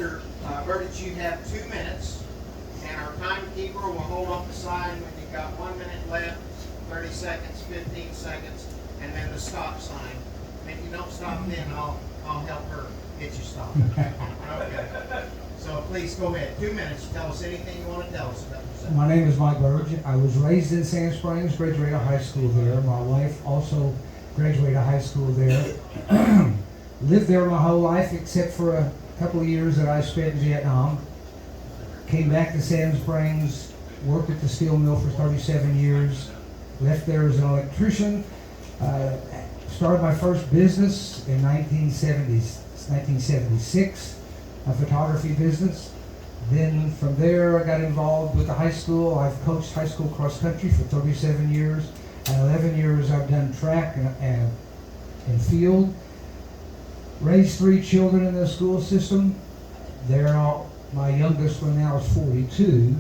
Mr. Burgess, you have 2 minutes, and our timekeeper will hold up the sign when you've got 1 minute left, 30 seconds, 15 seconds, and then the stop sign. And if you don't stop then, I'll help her get you stopped. Okay. So please go ahead. 2 minutes. Tell us anything you want to tell us about yourself. My name is Mike Burge. I was raised in Sand Springs, graduated high school there. My wife also graduated high school there. Lived there my whole life except for a couple of years that I spent in Vietnam. Came back to Sand Springs, worked at the steel mill for 37 years, left there as an electrician, started my first business in 1976, a photography business. Then from there I got involved with the high school. I've coached high school cross country for 37 years. And 11 years I've done track and field. Raised 3 children in the school system. They're all, my youngest one now is 42.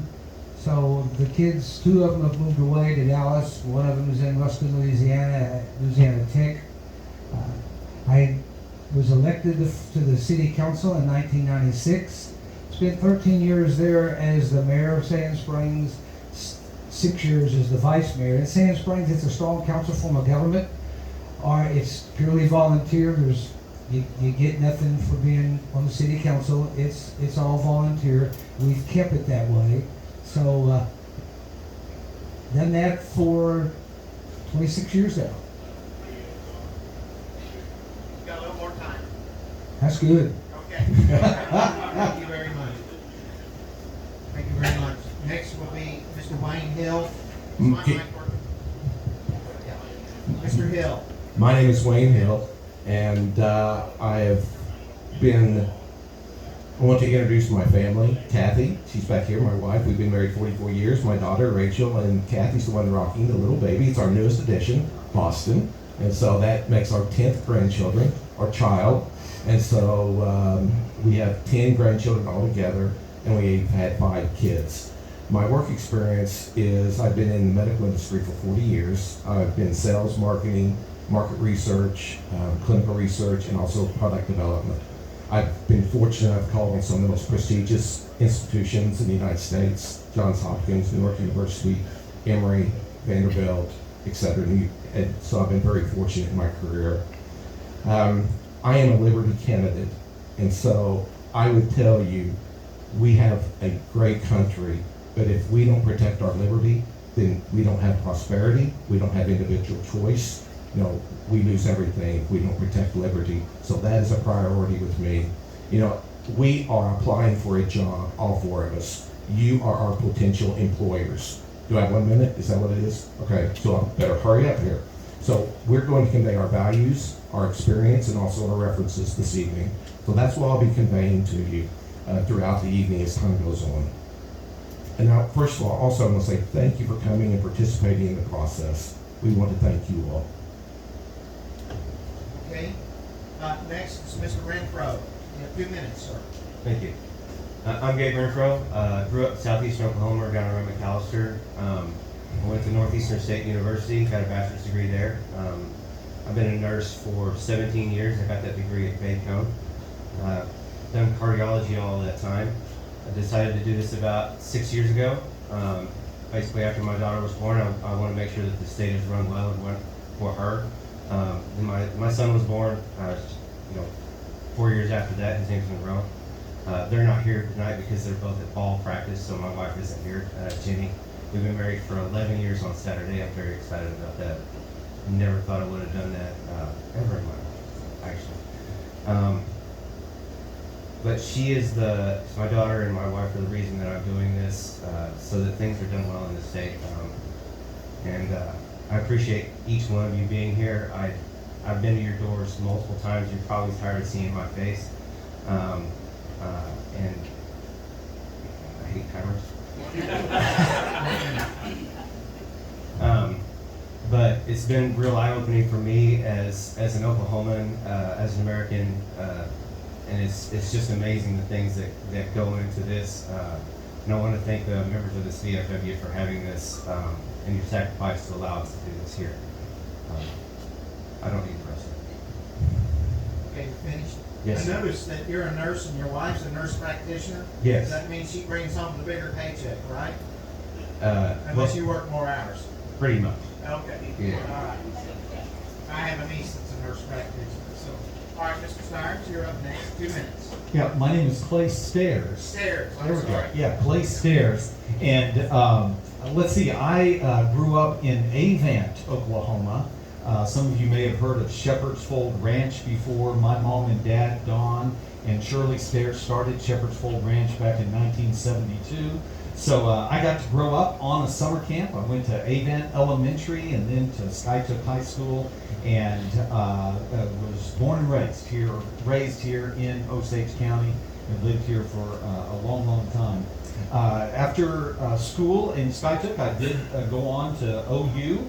So the kids, 2 of them have moved away to Dallas. One of them is in Ruston, Louisiana, Louisiana Tech. I was elected to the city council in 1996. Spent 13 years there as the mayor of Sand Springs, 6 years as the vice mayor. In Sand Springs, it's a strong council form of government. It's purely volunteer. You get nothing for being on the city council. It's all volunteer. We've kept it that way. So done that for 26 years now. Got a little more time. That's good. Okay. Thank you very much. Thank you very much. Next will be Mr. Wayne Hill. Is my mic working? Yeah. Mr. Hill. My name is Wayne Hill, and I want to introduce my family. Kathy, she's back here, my wife. We've been married 44 years. My daughter, Rachel, and Kathy's the one rocking the little baby. It's our newest addition, Boston. And so that makes our 10th grandchildren, our child. And so we have 10 grandchildren altogether, and we've had 5 kids. My work experience is I've been in the medical industry for 40 years. I've been sales, marketing, market research, clinical research, and also product development. I've been fortunate. I've called on some of the most prestigious institutions in the United States: Johns Hopkins, New York University, Emory, Vanderbilt, etc. And so I've been very fortunate in my career. I am a Liberty candidate, and so I would tell you, we have a great country, but if we don't protect our liberty, then we don't have prosperity, we don't have individual choice. You know, we lose everything if we don't protect liberty. So that is a priority with me. You know, we are applying for a job, all 4 of us. You are our potential employers. Do I have 1 minute? Is that what it is? Okay, so I better hurry up here. So we're going to convey our values, our experience, and also our references this evening. So that's what I'll be conveying to you throughout the evening as time goes on. And now, first of all, also I want to say thank you for coming and participating in the process. We want to thank you all. Okay. Next is Mr. Renfro. You have 2 minutes, sir. Thank you. I'm Gabe Renfro. Grew up in southeastern Oklahoma, down around McAllister. I went to Northeastern State University, got a bachelor's degree there. I've been a nurse for 17 years. I got that degree at Faith Cone. Done cardiology all that time. I decided to do this about 6 years ago. Basically, after my daughter was born, I want to make sure that the state is run well and went for her. Then my son was born, 4 years after that. His name's Monroe. They're not here tonight because they're both at ball practice, so my wife isn't here, Jenny. We've been married for 11 years on Saturday. I'm very excited about that. Never thought I would have done that ever in my life, actually. But she is my daughter and my wife are the reason that I'm doing this, so that things are done well in the state. I appreciate each one of you being here. I've been to your doors multiple times. You're probably tired of seeing my face. And I hate cameras. But it's been real eye-opening for me as an Oklahoman, as an American, and it's just amazing the things that go into this. And I want to thank the members of this VFW for having this and your sacrifice to allow us to do this here. I don't need the rest of it. Okay, you're finished. Yes. I noticed that you're a nurse and your wife's a nurse practitioner. Yes. That means she brings home the bigger paycheck, right? Well, Unless you work more hours. pretty much. Okay. Yeah. All right. I have a niece that's a nurse practitioner, so. All right, Mr. Stires, you're up next. 2 minutes. Yeah, my name is Clay Stairs. Stairs, There I'm we go. sorry. Yeah, Clay Stairs. And let's see, I grew up in Avant, Oklahoma. Some of you may have heard of Shepherd's Fold Ranch before. My mom and dad, Don and Shirley Stairs, started Shepherd's Fold Ranch back in 1972. So I got to grow up on a summer camp. I went to Avant Elementary and then to Skytook High School, and was born and raised here in Osage County, and lived here for a long, long time. After school in Skytook, I did go on to OU,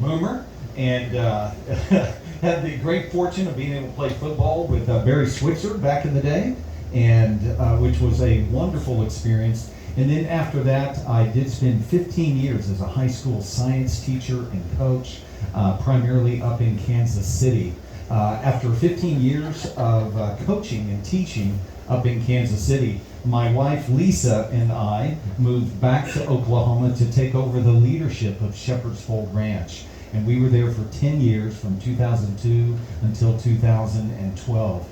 Boomer, and had the great fortune of being able to play football with Barry Switzer back in the day, and which was a wonderful experience. And then after that, I did spend 15 years as a high school science teacher and coach, primarily up in Kansas City. After 15 years of coaching and teaching up in Kansas City, my wife Lisa and I moved back to Oklahoma to take over the leadership of Shepherd's Fold Ranch. And we were there for 10 years, from 2002 until 2012.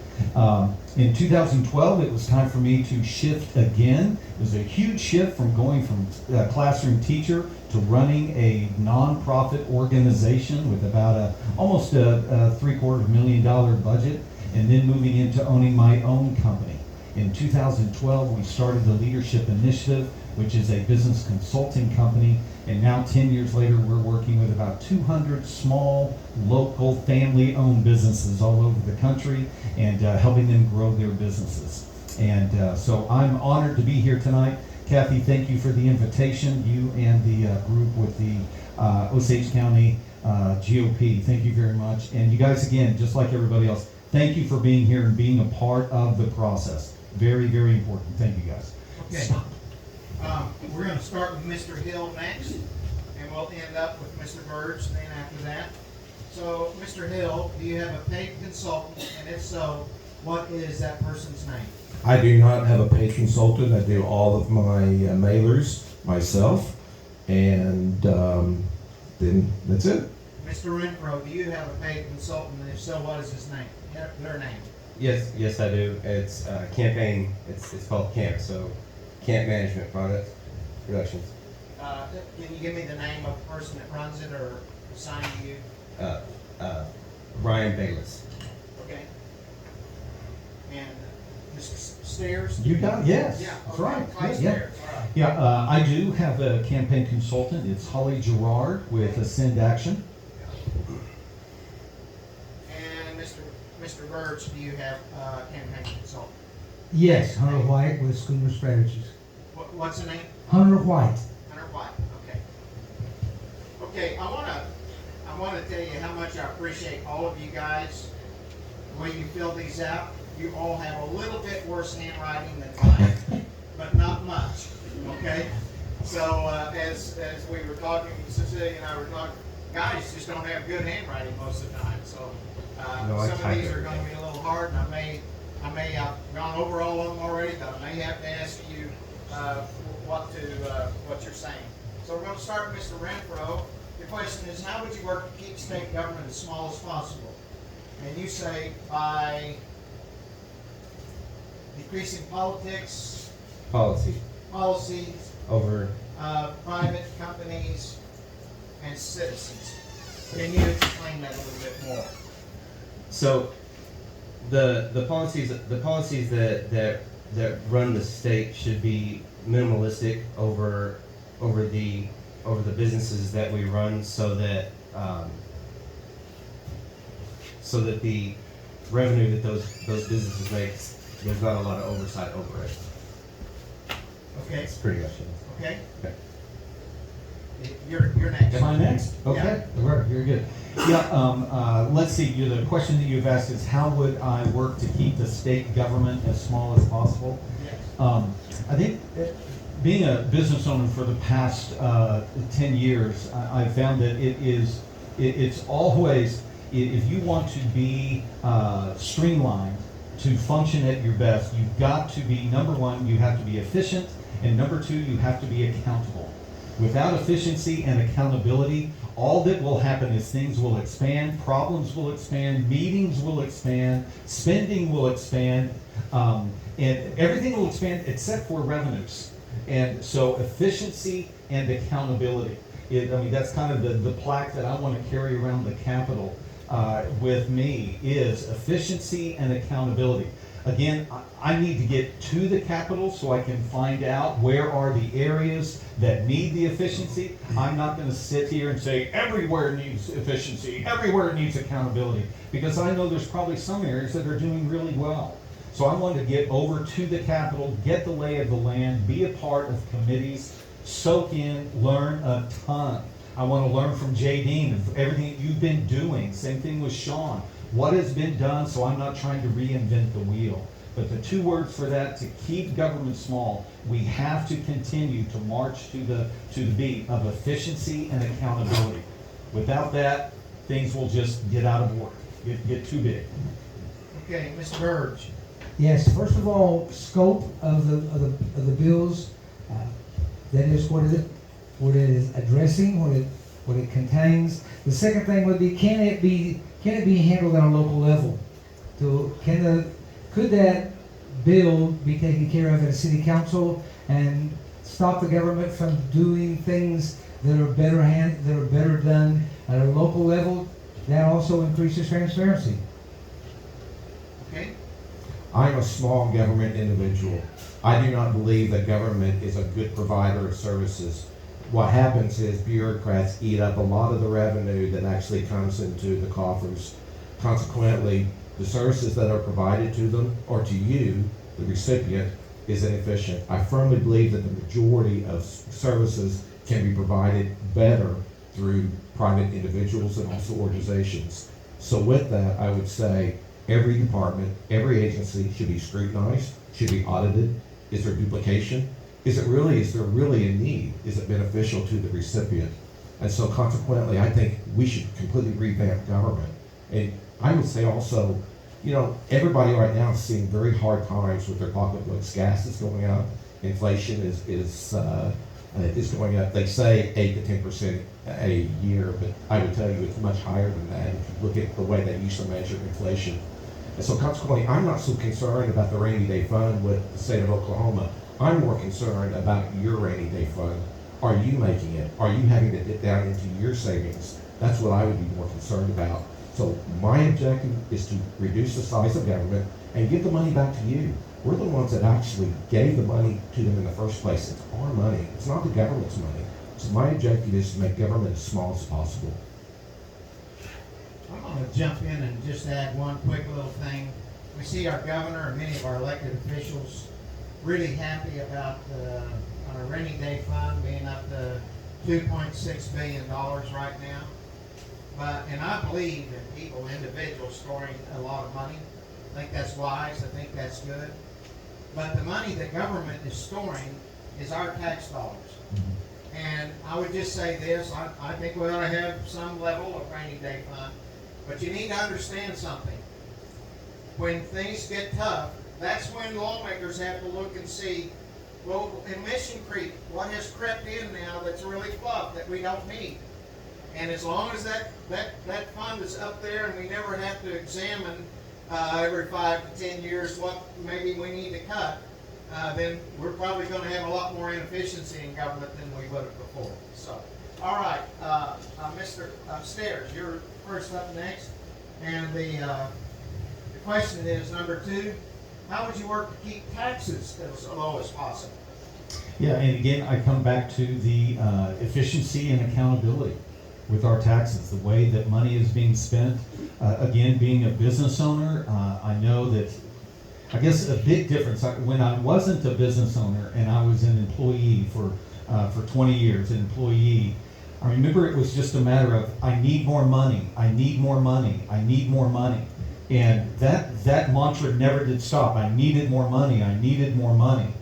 In 2012, it was time for me to shift again. It was a huge shift from going from classroom teacher to running a nonprofit organization with about almost a $750,000 budget, and then moving into owning my own company. In 2012, we started the Leadership Initiative, which is a business consulting company, and now 10 years later, we're working with about 200 small, local, family-owned businesses all over the country, and helping them grow their businesses. And so I'm honored to be here tonight. Kathy, thank you for the invitation, you and the group with the Osage County GOP. Thank you very much. And you guys, again, just like everybody else, thank you for being here and being a part of the process. Very, very important. Thank you, guys. Okay. We're going to start with Mr. Hill next, and we'll end up with Mr. Birch then after that. So, Mr. Hill, do you have a paid consultant? And if so, what is that person's name? I do not have a paid consultant. I do all of my mailers myself, and then that's it. Mr. Renfro, do you have a paid consultant? And if so, what is his name? Their name? Yes, I do. It's campaign. It's called CAMP. So, Camp Management Productions. Can you give me the name of the person that runs it or assigned to you? Brian Bayless. Okay. And Mr. Stairs? You got it? Yes, Yeah, that's okay. right. Clay Yeah. Stairs, all right. Yeah, I do have a campaign consultant. It's Holly Gerard with Ascend Action. And Mr. Birch, do you have a campaign consultant? Yes, Hunter White with Schooner Strategies. What's the name? Hunter White. Hunter White, okay. Okay, I wanna tell you how much I appreciate all of you guys, the way you fill these out. You all have a little bit worse handwriting than mine, but not much, okay? So, as we were talking, Cecilia and I were talking, guys just don't have good handwriting most of the time, so, No, I some of type these it. are gonna be a little hard, and I may have gone over all of them already, but I may have to ask you, what you're saying. So we're gonna start with Mr. Renfro. The question is, how would you work to keep state government as small as possible? And you say by decreasing politics, Policies over. private companies, and citizens. Can you explain that a little bit more? So, the policies that run the state should be minimalistic over the businesses that we run, so that the revenue that those businesses make, there's not a lot of oversight over it. Okay, That's pretty much it. okay? Okay. You're next. Am I next? Okay, very good. Yeah, let's see, the question that you've asked is, how would I work to keep the state government as small as possible? Yes. I think being a business owner for the past 10 years, I've found that it's always, if you want to be streamlined to function at your best, you've got to be, number one, you have to be efficient, and number two, you have to be accountable. Without efficiency and accountability, all that will happen is things will expand, problems will expand, meetings will expand, spending will expand, and everything will expand except for revenues. And so efficiency and accountability. That's kind of the plaque that I want to carry around the Capitol with me is efficiency and accountability. Again, I need to get to the Capitol so I can find out where are the areas that need the efficiency. I'm not going to sit here and say everywhere needs efficiency, everywhere needs accountability, because I know there's probably some areas that are doing really well. So I want to get over to the Capitol, get the lay of the land, be a part of committees, soak in, learn a ton. I want to learn from Jay Dean of everything that you've been doing. Same thing with Sean. What has been done, so I'm not trying to reinvent the wheel. But the two words for that, to keep government small, we have to continue to march to the beat of efficiency and accountability. Without that, things will just get out of order, get too big. Okay, Mr. Burge. Yes, first of all, scope of the bills, that is what it is addressing, what it contains. The second thing would be, can it be handled on a local level? Could that bill be taken care of at a city council and stop the government from doing things that are better done at a local level? That also increases transparency. Okay. I'm a small government individual. I do not believe that government is a good provider of services. What happens is bureaucrats eat up a lot of the revenue that actually comes into the coffers. Consequently, the services that are provided to them or to you, the recipient, is inefficient. I firmly believe that the majority of services can be provided better through private individuals and also organizations. So with that, I would say every department, every agency should be scrutinized, should be audited. Is there duplication? Is there really a need? Is it beneficial to the recipient? And so consequently, I think we should completely revamp government. And I would say also, everybody right now is seeing very hard times with their pocketbooks. Gas is going up. Inflation is going up. They say 8 to 10% a year, but I would tell you it's much higher than that if you look at the way they used to measure inflation. And so consequently, I'm not so concerned about the rainy day fund with the state of Oklahoma. I'm more concerned about your rainy day fund. Are you making it? Are you having to dip down into your savings? That's what I would be more concerned about. So my objective is to reduce the size of government and give the money back to you. We're the ones that actually gave the money to them in the first place. It's our money. It's not the government's money. So my objective is to make government as small as possible. I'm going to jump in and just add one quick little thing. We see our governor and many of our elected officials really happy about our rainy day fund being up to $2.6 billion right now. And I believe in people, individuals storing a lot of money. I think that's wise. I think that's good. But the money that government is storing is our tax dollars. And I would just say this, I think we ought to have some level of rainy day fund. But you need to understand something. When things get tough, that's when lawmakers have to look and see, well, in Mission Creek, what has crept in now that's really fluff that we don't need? And as long as that fund is up there and we never have to examine every 5 to 10 years what maybe we need to cut, then we're probably going to have a lot more inefficiency in government than we would have before. So, all right, Mr. Upstairs, you're first up next. And the question is, number 2, how would you work to keep taxes as low as possible? Yeah, and again, I come back to the efficiency and accountability with our taxes, the way that money is being spent. Again, being a business owner, I know that, I guess a big difference, when I wasn't a business owner and I was an employee for 20 years, an employee, I remember it was just a matter of, I need more money, I need more money, I need more money. And that mantra never did stop. I needed more money, I needed more money.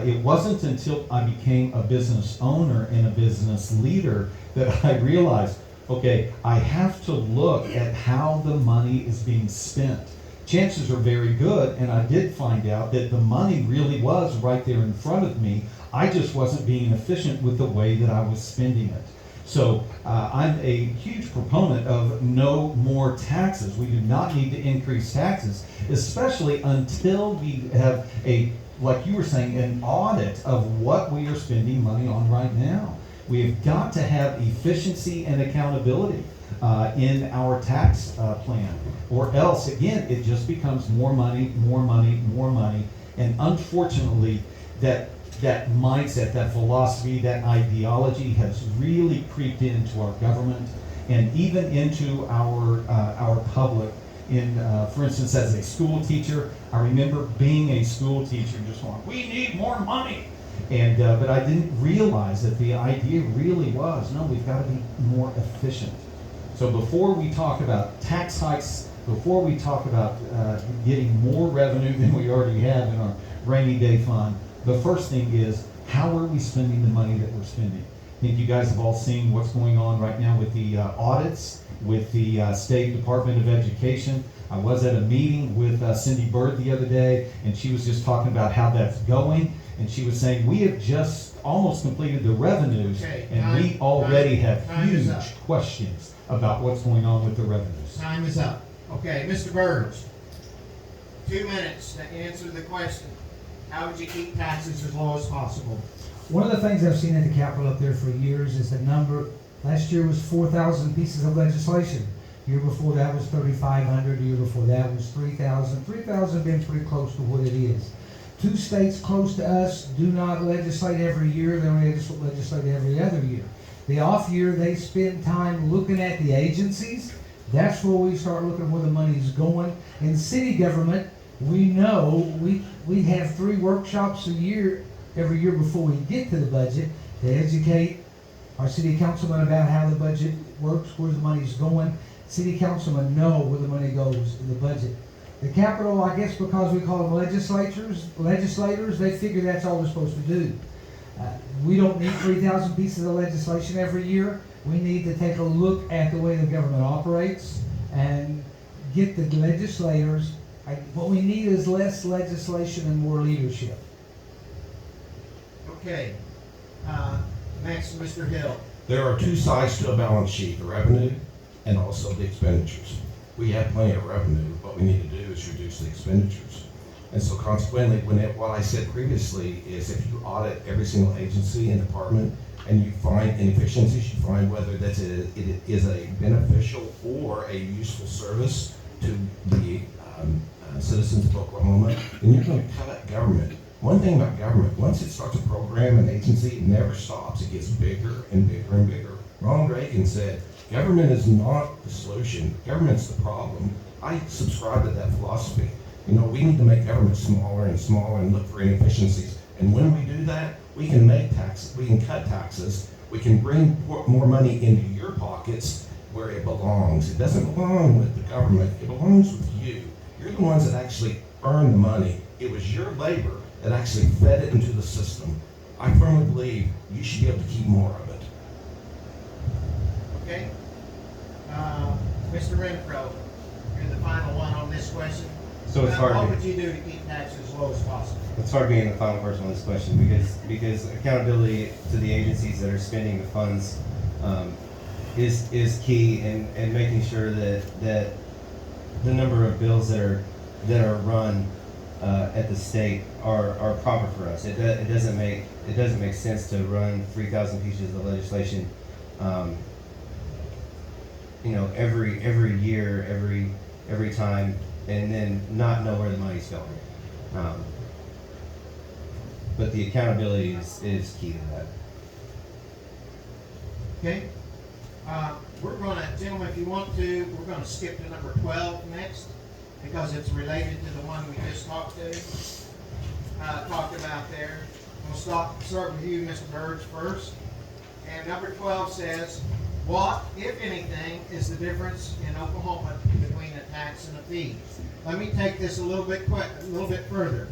It wasn't until I became a business owner and a business leader that I realized, okay, I have to look at how the money is being spent. chances are very good, and I did find out that the money really was right there in front of me. I just wasn't being efficient with the way that I was spending it. So I'm a huge proponent of no more taxes. We do not need to increase taxes, especially until we have like you were saying, an audit of what we are spending money on right now. We have got to have efficiency and accountability in our tax plan, or else, again, it just becomes more money, more money, more money. And unfortunately, that mindset, that philosophy, that ideology has really creeped into our government and even into our public. For instance, as a school teacher, I remember being a school teacher and just going, we need more money. And but I didn't realize that the idea really was, no, we've got to be more efficient. So before we talk about tax hikes, before we talk about getting more revenue than we already have in our rainy day fund, the first thing is, how are we spending the money that we're spending? I think you guys have all seen what's going on right now with the audits, with the State Department of Education. I was at a meeting with Cindy Bird the other day, and she was just talking about how that's going. And she was saying, we have just almost completed the revenues, and we already have huge questions about what's going on with the revenues. Time is up. Okay, Mr. Burge, 2 minutes to answer the question. How would you keep taxes as low as possible? One of the things I've seen in the Capitol up there for years is the number. Last year was 4,000 pieces of legislation. Year before that was 3,500. Year before that was 3,000. 3,000 been pretty close to what it is. 2 states close to us do not legislate every year. They only legislate every other year. The off year, they spend time looking at the agencies. That's where we start looking where the money's going. In city government, we know we have 3 workshops every year before we get to the budget to educate our city councilmen about how the budget works, where the money's going. City councilmen know where the money goes in the budget. The Capitol, I guess because we call them legislators, they figure that's all we're supposed to do. We don't need 3,000 pieces of legislation every year. We need to take a look at the way the government operates and get the legislators. What we need is less legislation and more leadership. Okay. Next, Mr. Hill. There are 2 sides to a balance sheet, the revenue and also the expenditures. We have plenty of revenue. What we need to do is reduce the expenditures. And so consequently, what I said previously is if you audit every single agency and department and you find inefficiencies, you find whether it is a beneficial or a useful service to the citizens of Oklahoma, then you're going to cut government. One thing about government, once it starts a program, an agency, it never stops. It gets bigger and bigger and bigger. Ronald Reagan said, government is not the solution. Government's the problem. I subscribe to that philosophy. We need to make government smaller and smaller and look for inefficiencies. And when we do that, we can we can cut taxes, we can bring more money into your pockets where it belongs. It doesn't belong with the government, it belongs with you. You're the ones that actually earn the money. It was your labor that actually fed it into the system. I firmly believe you should be able to keep more of it. Okay. Mr. Renfro, you're the final one on this question. So it's hard. What would you do to keep taxes as low as possible? It's hard being the final person on this question because accountability to the agencies that are spending the funds is key, and making sure that the number of bills that are run at the state are proper for us. It doesn't make sense to run 3,000 pieces of legislation every year, every time, and then not know where the money's going. But the accountability is key to that. Okay. Gentlemen, if you want to, we're gonna skip to number 12 next, because it's related to the one we just talked about there. We'll start with you, Mr. Burge, first. And number 12 says, what, if anything, is the difference in Oklahoma between a tax and a fee? Let me take this a little bit further.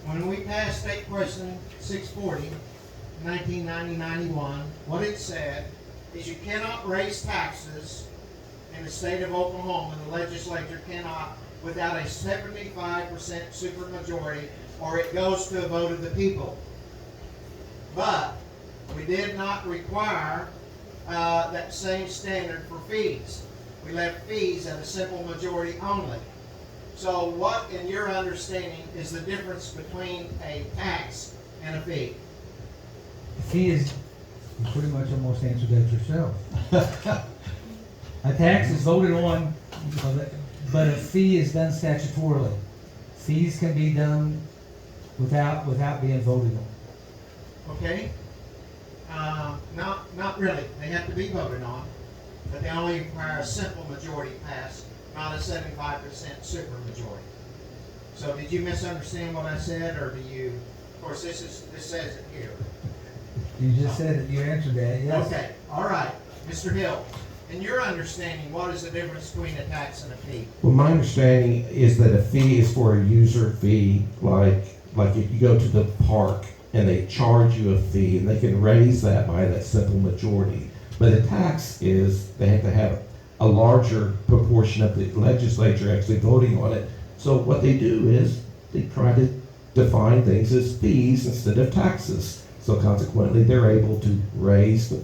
When we passed State Question 640, 1990-91, what it said is you cannot raise taxes in the state of Oklahoma. The legislature cannot without a 75% supermajority, or it goes to a vote of the people. But we did not require that same standard for fees. We left fees at a simple majority only. So what, in your understanding, is the difference between a tax and a fee? The fee is, you pretty much almost answered that yourself. A tax is voted on, but a fee is done statutorily. Fees can be done without being voted on. Okay? Not really. They have to be voted on, but they only require a simple majority pass, not a 75% supermajority. So did you misunderstand what I said, or do you? Of course, this says it here. You just said it, you answered that, yes. Okay. All right, Mr. Hill. In your understanding, what is the difference between a tax and a fee? Well, my understanding is that a fee is for a user fee, like if you go to the park and they charge you a fee, and they can raise that by that simple majority. But a tax is, they have to have a larger proportion of the legislature actually voting on it. So what they do is, they try to define things as fees instead of taxes. So consequently, they're able to raise the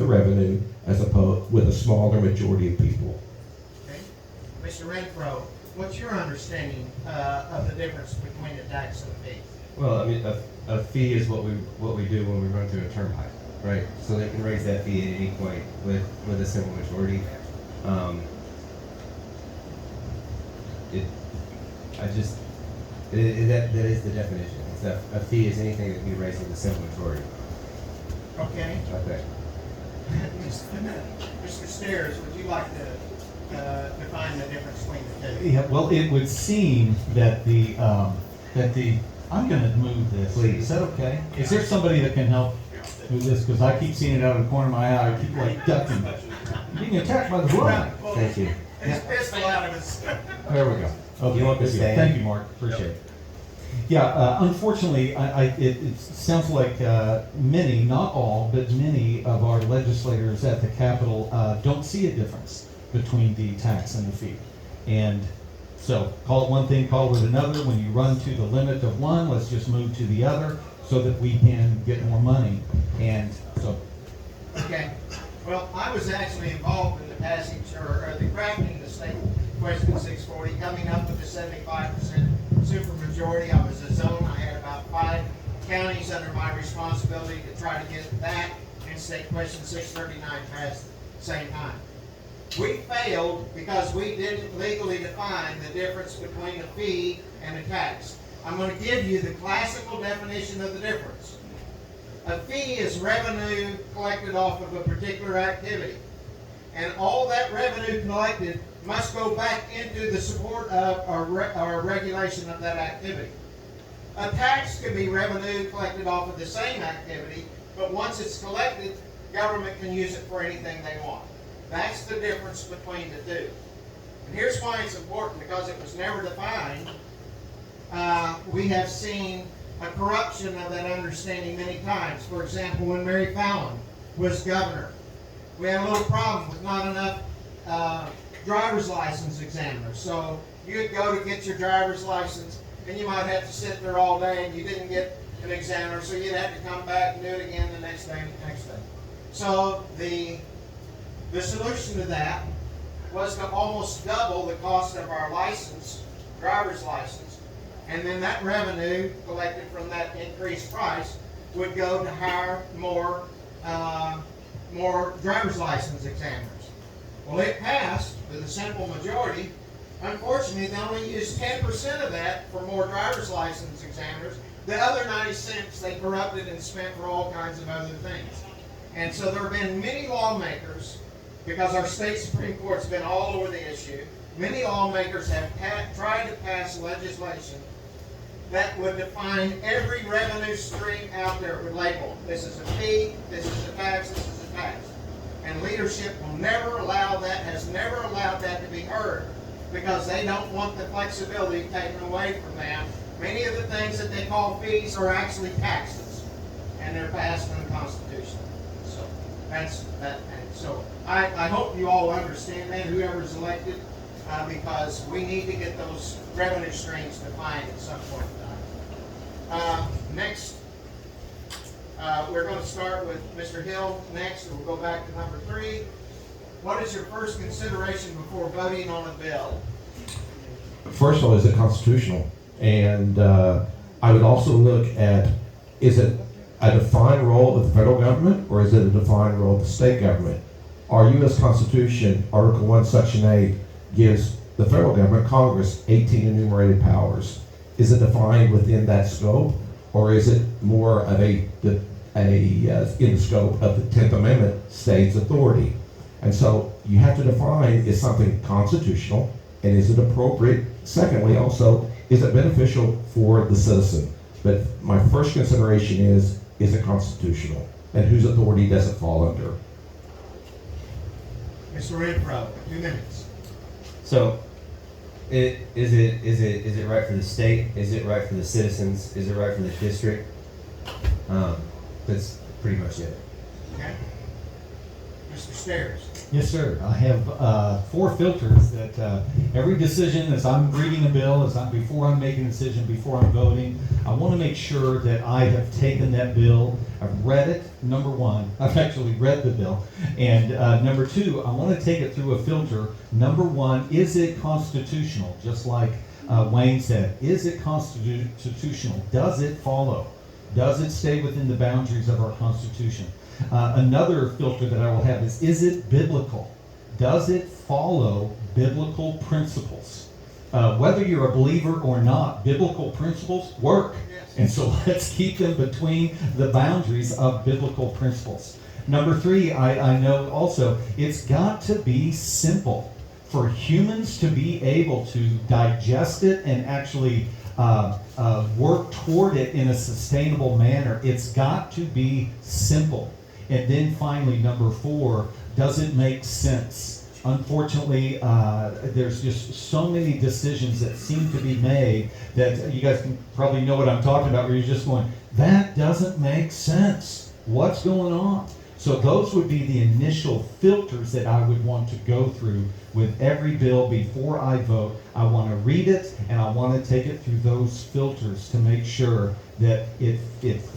revenue as opposed with a smaller majority of people. Okay. Mr. Renfro, what's your understanding of the difference between a tax and a fee? Well, I mean, a fee is what we do when we run through a turnpike, right? So they can raise that fee at any point with a simple majority. That is the definition. It's that a fee is anything that can be raised with a simple majority. Okay. Okay. Mr. Stairs, would you like to define the difference between the two? Yeah, well, it would seem that I'm gonna move this. Please. Is that okay? Is there somebody that can help move this? Because I keep seeing it out of the corner of my eye. I keep like ducking. I'm being attacked by the blood. Thank you. It's pistol out of his. There we go. Okay, You want good this deal. stand? Thank you, Mark. Appreciate it. Yeah, unfortunately, it sounds like many, not all, but many of our legislators at the Capitol don't see a difference between the tax and the fee. And so call it one thing, call it another. When you run to the limit of one, let's just move to the other so that we can get more money. And so. Okay. Well, I was actually involved in the passage or the crafting of the state question 640, coming up with the 75% supermajority. I was a zone. I had about 5 counties under my responsibility to try to get that and state question 639 passed at the same time. We failed because we didn't legally define the difference between a fee and a tax. I'm going to give you the classical definition of the difference. A fee is revenue collected off of a particular activity. And all that revenue collected must go back into the support of or regulation of that activity. A tax can be revenue collected off of the same activity, but once it's collected, government can use it for anything they want. That's the difference between the two. And here's why it's important, because it was never defined. We have seen a corruption of that understanding many times. For example, when Mary Fallon was governor, we had a little problem with not enough driver's license examiners. So you'd go to get your driver's license, and you might have to sit there all day, and you didn't get an examiner, so you'd have to come back and do it again the next day and the next day. So the solution to that was to almost double the cost of our license, driver's license, and then that revenue collected from that increased price would go to hire more driver's license examiners. Well, it passed with a simple majority. Unfortunately, they only used 10% of that for more driver's license examiners. The other 90 cents they corrupted and spent for all kinds of other things. And so there have been many lawmakers, because our state Supreme Court's been all over the issue, many lawmakers have tried to pass legislation that would define every revenue stream out there with label. This is a fee, this is a tax, this is a tax. And leadership will never allow that, has never allowed that to be heard, because they don't want the flexibility taken away from them. Many of the things that they call fees are actually taxes, and they're passed unconstitutionally. So that's that. And so I hope you all understand that, whoever's elected. because we need to get those revenue streams defined at some point in time. Next, we're going to start with Mr. Hill next, and we'll go back to number 3. What is your first consideration before voting on a bill? First of all, is it constitutional? And I would also look at, is it a defined role of the federal government, or is it a defined role of the state government? Our U.S. Constitution, Article 1, Section 8, gives the federal government, Congress, 18 enumerated powers. Is it defined within that scope, or is it more of in the scope of the 10th Amendment state's authority? And so you have to define, is something constitutional, and is it appropriate? Secondly, also, is it beneficial for the citizen? But my first consideration is it constitutional? And whose authority does it fall under? Mr. Renfro, 2 minutes. So, is it right for the state? Is it right for the citizens? Is it right for the district? That's pretty much it. Okay. Mr. Stairs. Yes, sir. I have 4 filters that every decision as I'm reading a bill, before I'm making a decision, before I'm voting, I want to make sure that I have taken that bill, I've read it, number 1. I've actually read the bill. And number 2, I want to take it through a filter. Number 1, is it constitutional? Just like Wayne said, is it constitutional? Does it follow? Does it stay within the boundaries of our Constitution? Another filter that I will have is it biblical? Does it follow biblical principles? Whether you're a believer or not, biblical principles work. Yes. And so let's keep them between the boundaries of biblical principles. Number 3, I know also, it's got to be simple. For humans to be able to digest it and actually work toward it in a sustainable manner, it's got to be simple. And then finally, number 4, does it make sense? Unfortunately, there's just so many decisions that seem to be made that you guys can probably know what I'm talking about, where you're just going, that doesn't make sense. What's going on? So those would be the initial filters that I would want to go through with every bill before I vote. I want to read it, and I want to take it through those filters to make sure that it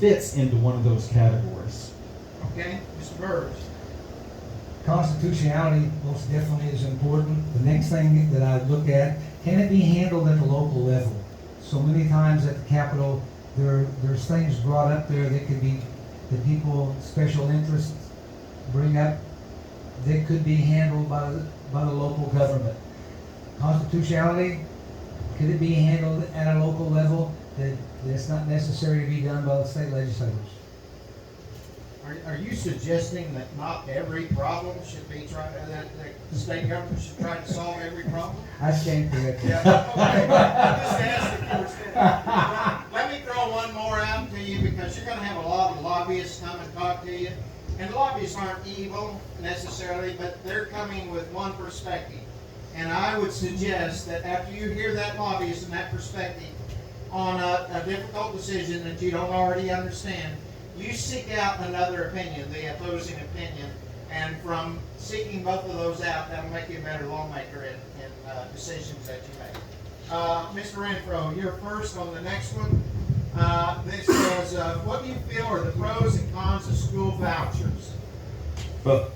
fits into one of those categories. Okay. Mr. Burge. Constitutionality most definitely is important. The next thing that I look at, can it be handled at the local level? So many times at the Capitol, there's things brought up there that could be, the people, special interests bring up, that could be handled by the local government. Constitutionality, could it be handled at a local level? That's not necessary to be done by the state legislators. Are you suggesting that not every problem should be that the state government should try to solve every problem? I stand corrected. Yeah, okay. I just asked if you were standing. Let me throw one more out to you, because you're gonna have a lot of lobbyists come and talk to you. And lobbyists aren't evil necessarily, but they're coming with one perspective. And I would suggest that after you hear that lobbyist and that perspective on a difficult decision that you don't already understand, you seek out another opinion, the opposing opinion, and from seeking both of those out, that'll make you a better lawmaker in decisions that you make. Mr. Renfro, you're first on the next one. This says, what do you feel are the pros and cons of school vouchers? Well,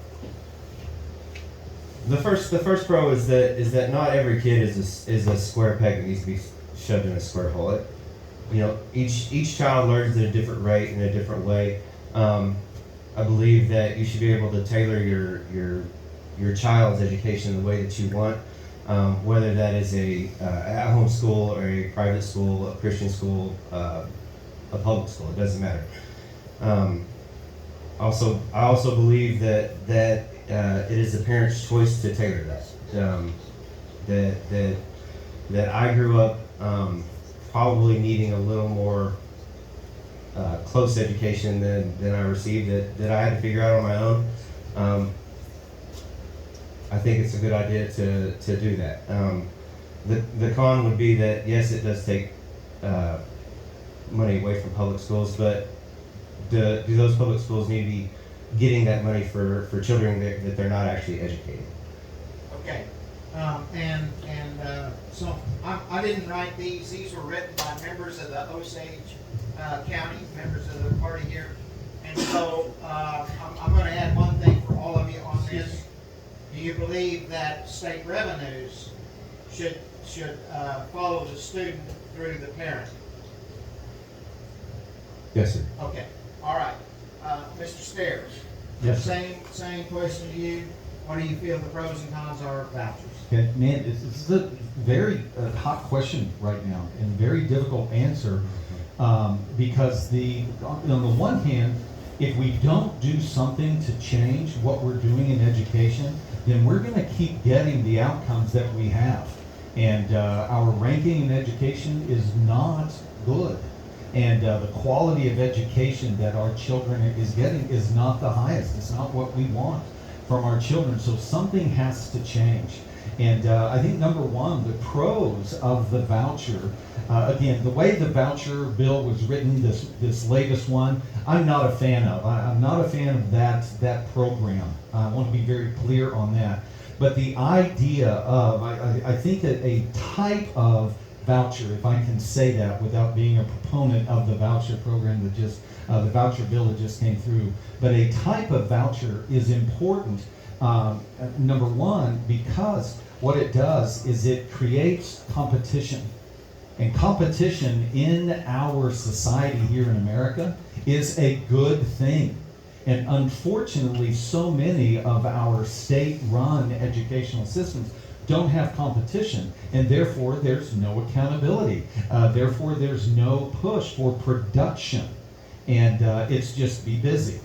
the first pro is that not every kid is a square peg that needs to be shoved in a square hole. Each child learns at a different rate in a different way. I believe that you should be able to tailor your child's education in the way that you want, whether that is a at-home school or a private school, a Christian school, a public school. It doesn't matter. I also believe that it is the parent's choice to tailor that. That I grew up probably needing a little more close education than I received, that I had to figure out on my own. I think it's a good idea to do that. The con would be that, yes, it does take money away from public schools, but do those public schools need to be getting that money for children that they're not actually educating? Okay. So I didn't write these. These were written by members of the Osage County, members of the party here. And so I'm going to add one thing for all of you on this. Do you believe that state revenues should follow the student through the parent? Yes, sir. Okay, all right. Mr. Stairs. Yes, sir. Same question to you. What do you feel the pros and cons are of vouchers? Okay, man, this is a very hot question right now and very difficult answer because on the one hand, if we don't do something to change what we're doing in education, then we're going to keep getting the outcomes that we have. And our ranking in education is not good. And the quality of education that our children is getting is not the highest. It's not what we want from our children. So something has to change. And I think number one, the pros of the voucher, again, the way the voucher bill was written, this latest one, I'm not a fan of. I'm not a fan of that program. I want to be very clear on that. But the idea of, I think that a type of voucher, if I can say that without being a proponent of the voucher program that just, the voucher bill that just came through, but a type of voucher is important, number one, because what it does is it creates competition. And competition in our society here in America is a good thing. And unfortunately, so many of our state-run educational systems don't have competition, and therefore there's no accountability. Therefore there's no push for production, and it's just be busy.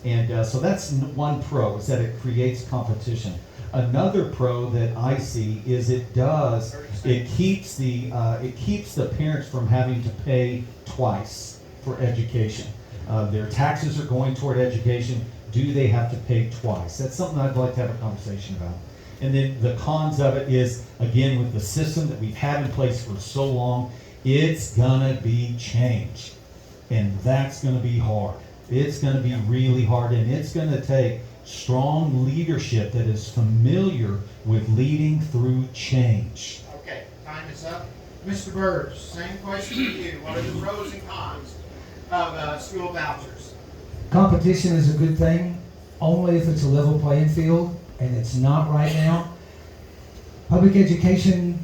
And so that's one pro, is that it creates competition. Another pro that I see is it keeps the parents from having to pay twice for education. Their taxes are going toward education. Do they have to pay twice? That's something I'd like to have a conversation about. And then the cons of it is, again, with the system that we've had in place for so long, it's gonna be changed. And that's gonna be hard. It's gonna be really hard, and it's gonna take strong leadership that is familiar with leading through change. Okay, time is up. Mr. Burge, same question to you. What are the pros and cons of school vouchers? Competition is a good thing, only if it's a level playing field, and it's not right now. Public education,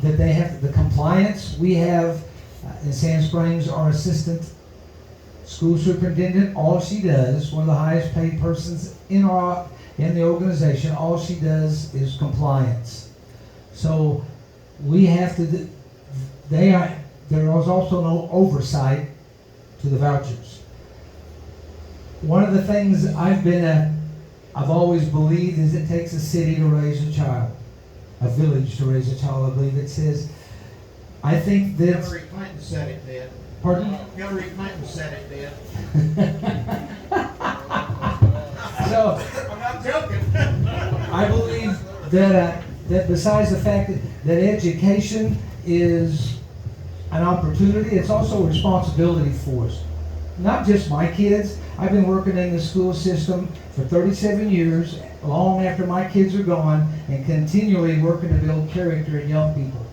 they have the compliance. We have in Sand Springs our assistant school superintendent. All she does, one of the highest paid persons in the organization, all she does is compliance. So we have to. There is also no oversight to the vouchers. One of the things I've always believed is it takes a city to raise a child, a village to raise a child. I believe it says. I think that Hillary Clinton said it did. Pardon? Hillary Clinton said it did. So I'm not joking. I believe that besides the fact that education is an opportunity, it's also a responsibility for us. Not just my kids. I've been working in the school system for 37 years, long after my kids are gone, and continually working to build character in young people.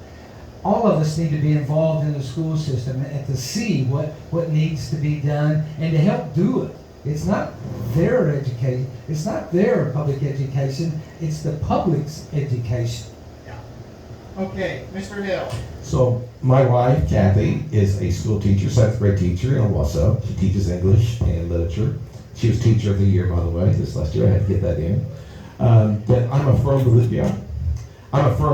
All of us need to be involved in the school system and to see what needs to be done and to help do it. It's not their education, it's not their public education, it's the public's education. Yeah. Okay, Mr. Hill. So my wife, Kathy, is a school teacher, 7th grade teacher in Owasso. She teaches English and literature. She was teacher of the year, by the way, this last year. I had to get that in. But I'm a firm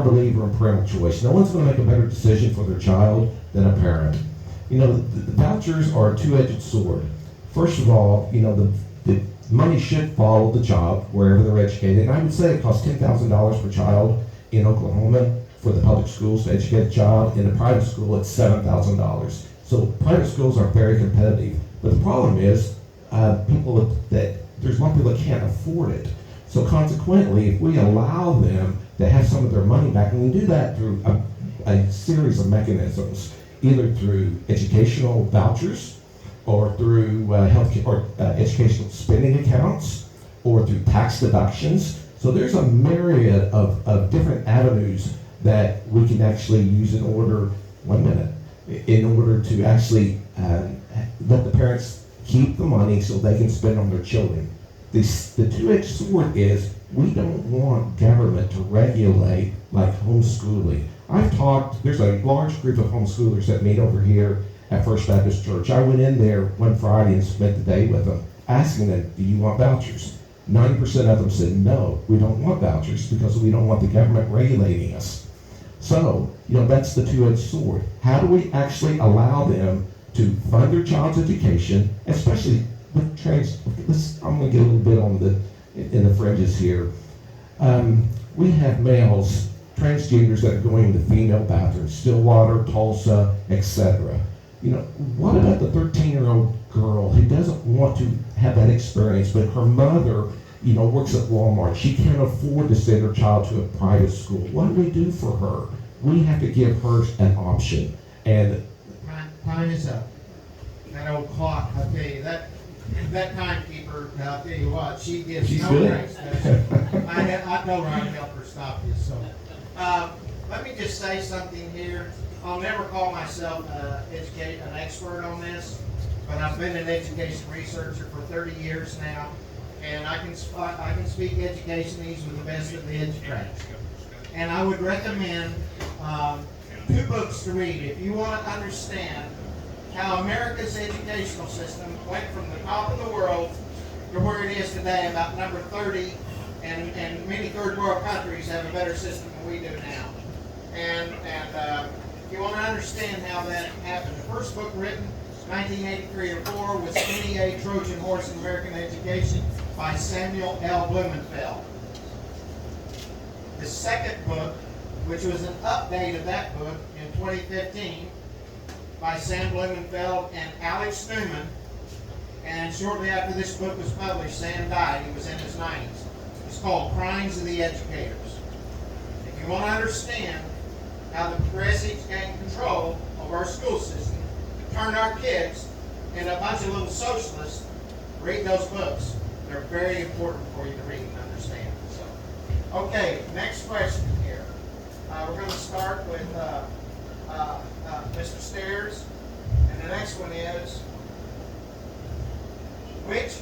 believer in parental choice. No one's going to make a better decision for their child than a parent. You know, the vouchers are a two-edged sword. First of all, you know, the money should follow the child wherever they're educated. And I would say it costs $10,000 per child in Oklahoma for the public schools to educate a child. In a private school, it's $7,000. So private schools are very competitive. But the problem is, there's more people that can't afford it. So consequently, if we allow them to have some of their money back, and we do that through a series of mechanisms, either through educational vouchers, or through educational spending accounts, or through tax deductions, So there's a myriad of different avenues that we can actually use in order, 1 minute, in order to actually let the parents keep the money so they can spend on their children. The two-edged sword is we don't want government to regulate like homeschooling. There's a large group of homeschoolers that meet over here at First Baptist Church. I went in there one Friday and spent the day with them, asking them, do you want vouchers? 90% of them said, no, we don't want vouchers because we don't want the government regulating us. So, that's the two-edged sword. How do we actually allow them to fund their child's education, especially with I'm going to get a little bit on in the fringes here. We have males, transgenders that are going into female bathrooms, Stillwater, Tulsa, etc. What about the 13-year-old girl who doesn't want to have that experience, but her mother, works at Walmart. She can't afford to send her child to a private school. What do we do for her? We have to give her an option. And Time is up. That old clock, I'll tell you, that timekeeper, I'll tell you what, she gives She's no good. grace. I told her I'd help her stop you, so. Let me just say something here. I'll never call myself an expert on this, but I've been an education researcher for 30 years now, and I can speak educationese with the best of the educators. And I would recommend 2 books to read if you want to understand how America's educational system went from the top of the world to where it is today, about number 30, and many third world countries have a better system than we do now. And if you want to understand how that happened, the first book written, 1983 or 4, was NEA Trojan Horse in American Education by Samuel L. Blumenfeld. The second book, which was an update of that book in 2015, by Sam Blumenfeld and Alex Newman, and shortly after this book was published, Sam died. He was in his 90s. It's called Crimes of the Educators. If you want to understand how the progressives gain control of our school system, turn our kids into a bunch of little socialists, read those books. They're very important for you to read and understand. So, okay, next question here. We're going to start with Mr. Stairs, and the next one is, which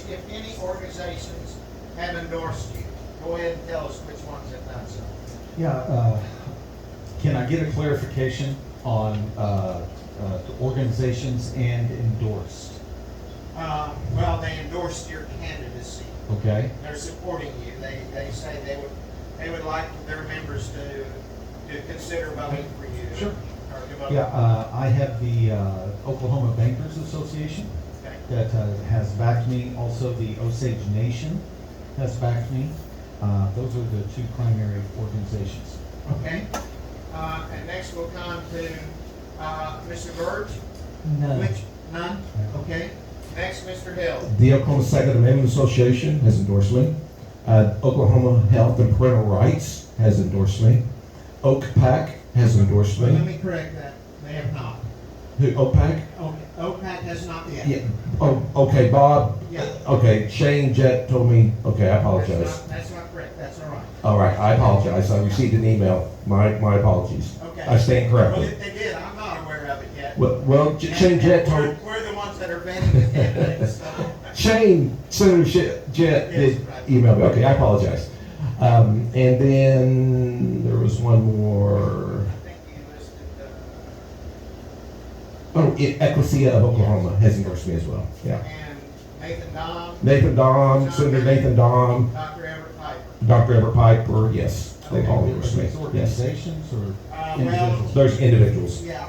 if any organizations have endorsed you? Go ahead and tell us which ones have done so. Yeah, can I get a clarification on the organizations and endorsed? Well, they endorsed your candidacy. Okay. They're supporting you. They say they would like their members to consider voting for you. Sure. Or to vote. Yeah, I have the Oklahoma Bankers Association Okay. that has backed me. Also, the Osage Nation has backed me. Those are the 2 primary organizations. Okay. And next we'll come to Mr. Burge. No. None? Okay. Next, Mr. Hill. the Oklahoma Second Amendment Association has endorsed me. Oklahoma Health and Parental Rights has endorsed me. OCPAC has endorsed Well, let me. me correct that. They have not. Who, OPAC? Okay. OPAC has not yet. Yeah. Oh, okay, Bob. Yeah. Okay, Shane Jett told me. Okay, I apologize. That's not correct. That's all right. All right, I apologize. I received an email. My apologies. Okay. I stand Well, corrected. if they did, I'm not aware of it yet. Well, Shane Jett told. We're the ones that are vetting the candidates. So. Senator Jett did email me. Okay, I apologize. And then there was one more. I think you listed. Ecclesia of Oklahoma has endorsed me as well. Yeah. And Nathan Dom, Nathan Dom, Senator Nathan Dom, Dr. Everett Piper. Dr. Everett Piper. Yes, they've all Are endorsed me. these Yes. organizations or Well, individuals? There's individuals. yeah.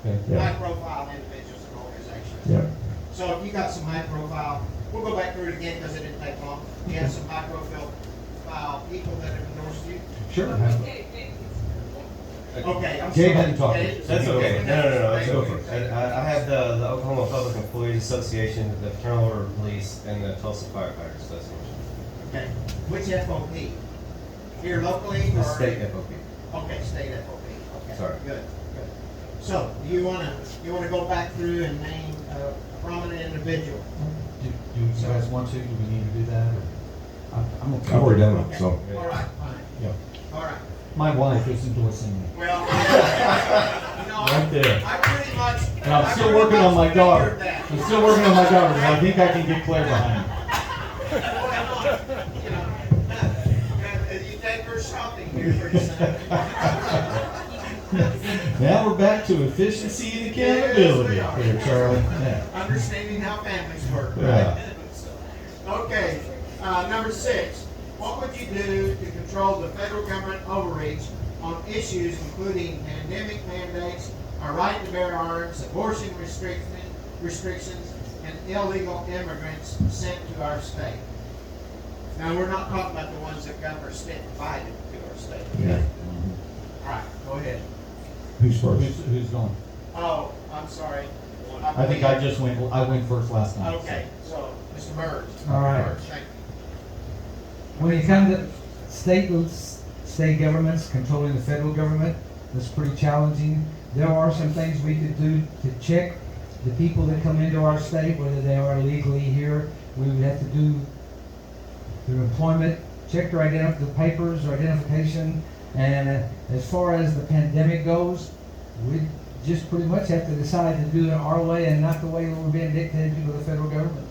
Okay. Yeah. High profile individuals and organizations. Yeah. So if you got some high profile, we'll go back through it again because it didn't take long. You have some high profile people that have endorsed you. Sure. Okay, I'm Gabe sorry. hadn't talked. Gabe, That's okay. No. It's Gabe. okay. I have the Oklahoma Public Employees Association, the Fraternal Order of Police, and the Tulsa Firefighters Association. Okay, which FOP? Here locally The or? state FOP. Okay, state FOP, okay. Sorry. Good. So, do you wanna go back through and name a prominent individual? Do you guys want to? Do we need to do that? Or? I'm okay. I've already done it, so. All right, fine. Yeah. All right. My wife is endorsing me. Well, you know, Right there. I pretty much. And I'm I still pretty working on my much daughter. figured that. I'm still working on my daughter, but I think I can get Claire behind me. You know, you take her shopping here pretty soon. Now we're back to efficiency and accountability Yes, we are. here, Charlie. Yeah. Understanding how families work, Yeah. right? Okay, number 6. What would you do to control the federal government overreach on issues including pandemic mandates, our right to bear arms, abortion restrictions, and illegal immigrants sent to our state? Now, we're not talking about the ones that governor Stitt invited to our state. Yeah. All right, go ahead. Who's first? Who's going? Oh, I'm sorry. I think I went first last night. Okay, so, Mr. Byrd. All right. Thank you. When you come to state governments controlling the federal government, it's pretty challenging. There are some things we could do to check the people that come into our state, whether they are legally here. We would have to do their employment, check their papers, their identification. And as far as the pandemic goes, we just pretty much have to decide to do it our way and not the way we're being dictated to by the federal government.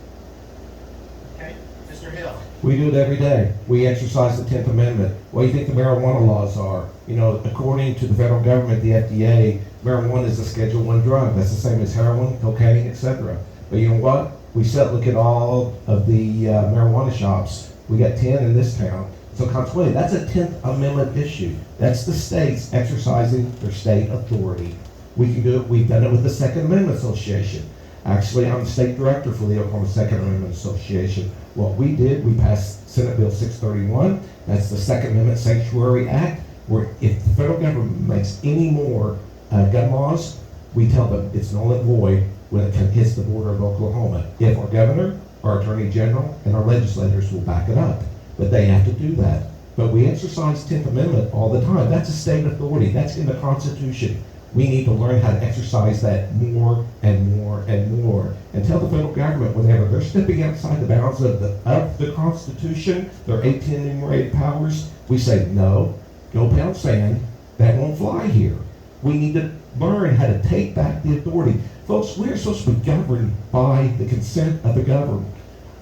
Okay, Mr. Hill. We do it every day. We exercise the 10th Amendment. What do you think the marijuana laws are? You know, according to the federal government, the FDA, marijuana is a Schedule I drug. That's the same as heroin, cocaine, etc. But you know what? We look at all of the marijuana shops. We got 10 in this town. So consequently, that's a 10th Amendment issue. That's the states exercising their state authority. We can do it. We've done it with the Second Amendment Association. Actually, I'm the state director for the Oklahoma Second Amendment Association. What we did, we passed Senate Bill 631. That's the Second Amendment Sanctuary Act, where if the federal government makes any more gun laws, we tell them it's null and void when it hits the border of Oklahoma. If our governor, our attorney general, and our legislators will back it up. But they have to do that. But we exercise 10th Amendment all the time. That's a state authority. That's in the Constitution. We need to learn how to exercise that more and more and more. And tell the federal government whenever they're stepping outside the bounds of the Constitution, their 18 enumerated powers, we say, no, go pound sand. That won't fly here. We need to learn how to take back the authority. Folks, we're supposed to be governed by the consent of the governed.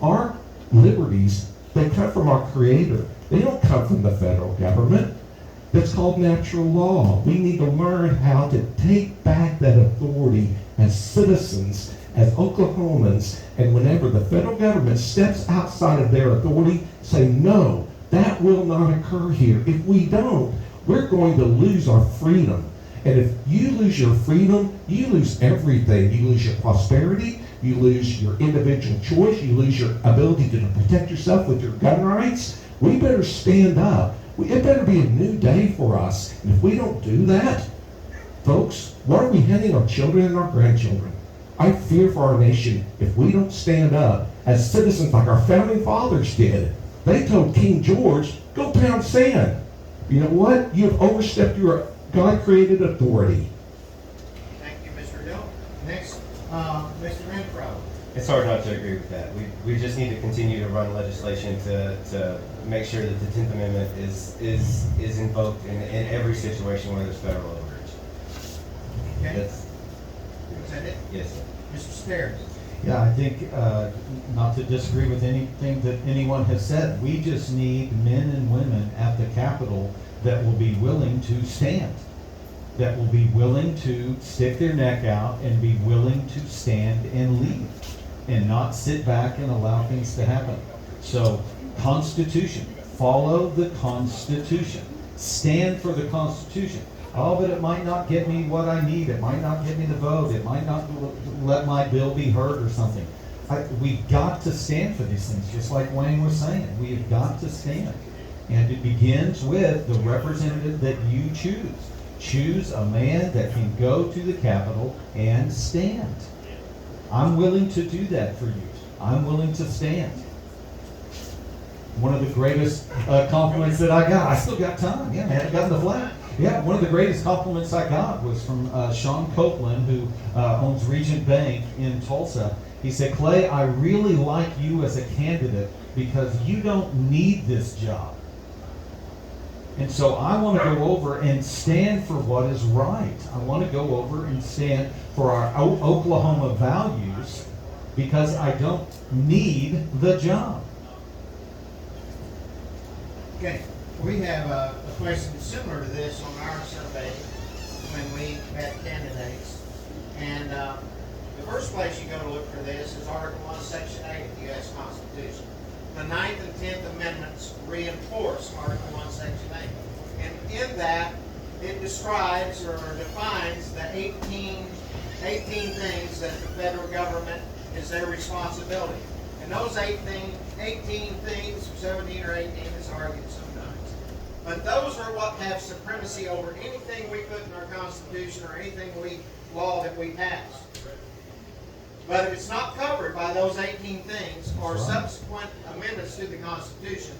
Our liberties, they come from our Creator. They don't come from the federal government. That's called natural law. We need to learn how to take back that authority as citizens, as Oklahomans, and whenever the federal government steps outside of their authority, say, no, that will not occur here. If we don't, we're going to lose our freedom. And if you lose your freedom, you lose everything. You lose your prosperity, you lose your individual choice, you lose your ability to protect yourself with your gun rights. We better stand up. It better be a new day for us. And if we don't do that, folks, what are we handing our children and our grandchildren? I fear for our nation if we don't stand up as citizens like our founding fathers did. They told King George, go pound sand. You know what? You've overstepped your God-created authority. Thank you, Mr. Hill. Next, Mr. Renfro. It's hard not to agree with that. We just need to continue to run legislation to make sure that the 10th Amendment is invoked in every situation where there's federal overreach. Okay, That's, is that it? yes, sir. Mr. Stairs. Yeah, I think, not to disagree with anything that anyone has said, we just need men and women at the Capitol that will be willing to stand, that will be willing to stick their neck out and be willing to stand and lead and not sit back and allow things to happen. So, Constitution, follow the Constitution, stand for the Constitution. Oh, but it might not get me what I need. It might not get me the vote. It might not let my bill be heard or something. We've got to stand for these things, just like Wayne was saying. We've got to stand. And it begins with the representative that you choose. Choose a man that can go to the Capitol and stand. I'm willing to do that for you. I'm willing to stand. One of the greatest compliments that I got, I still got time. Yeah, I haven't gotten the flag. Yeah, one of the greatest compliments I got was from Sean Copeland, who owns Regent Bank in Tulsa. He said, Clay, I really like you as a candidate because you don't need this job. And so I want to go over and stand for what is right. I want to go over and stand for our Oklahoma values because I don't need the job. Okay, we have a question similar to this on our survey when we had candidates. And the first place you go to look for this is Article 1, Section 8 of the U.S. Constitution. The 9th and 10th Amendments reinforce Article 1, Section 8. And in that, it describes or defines the 18 things that the federal government is their responsibility. And those 18 things, 17 or 18 is argued sometimes. But those are what have supremacy over anything we put in our Constitution or anything law that we pass. But if it's not covered by those 18 things or subsequent amendments to the Constitution,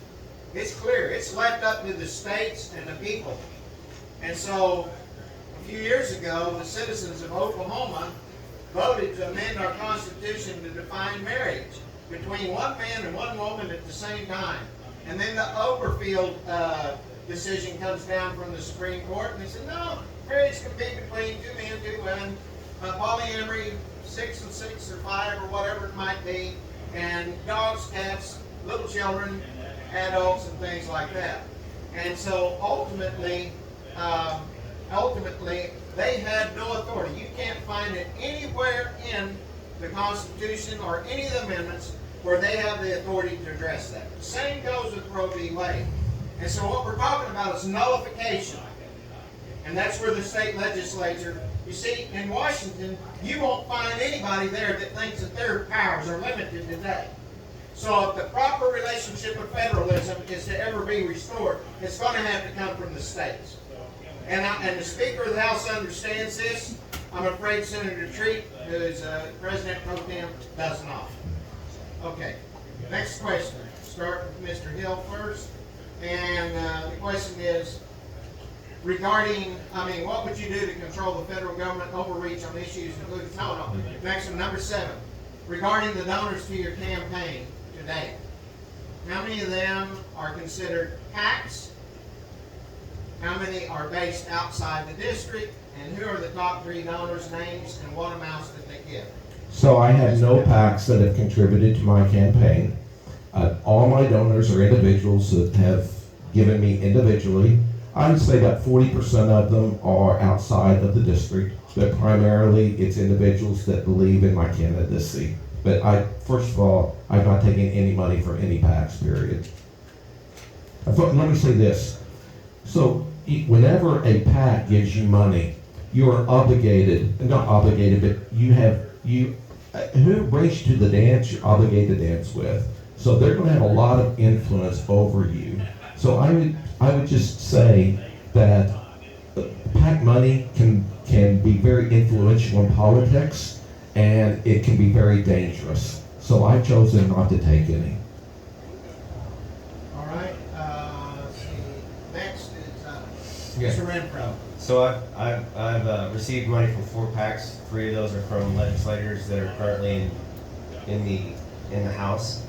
it's clear. It's left up to the states and the people. And so, a few years ago, the citizens of Oklahoma voted to amend our Constitution to define marriage between one man and one woman at the same time. And then the Oberfield decision comes down from the Supreme Court, and they said, no, marriage can be between 2 men, 2 women, polyamory, 6 and 6 or 5 or whatever it might be, and dogs, cats, little children, adults, and things like that. And so ultimately, they had no authority. You can't find it anywhere in the Constitution or any of the amendments where they have the authority to address that. The same goes with Roe v. Wade. And so what we're talking about is nullification. And that's where the state legislature, you see, in Washington, you won't find anybody there that thinks that their powers are limited today. So if the proper relationship of federalism is to ever be restored, it's going to have to come from the states. And the Speaker of the House understands this. I'm afraid Senator Treat, who is President Pro Tem, does not. Okay, next question. Start with Mr. Hill first. And the question is, regarding, what would you do to control the federal government overreach on issues including, next one, number 7. Regarding the donors to your campaign today, how many of them are considered PACs? How many are based outside the district? And who are the top 3 donors' names and what amounts did they give? So I have no PACs that have contributed to my campaign. All my donors are individuals that have given me individually. I would say about 40% of them are outside of the district, but primarily it's individuals that believe in my candidacy. But first of all, I've not taken any money from any PACs, period. Let me say this. So whenever a PAC gives you money, you are obligated, not obligated, but who brings you to the dance, you're obligated to dance with. So they're going to have a lot of influence over you. So I would just say that PAC money can be very influential in politics, and it can be very dangerous. So I've chosen not to take any. All right. Let's see. Next is Yeah. Mr. Renfro. So I've received money from 4 PACs. 3 of those are from legislators that are currently in the House.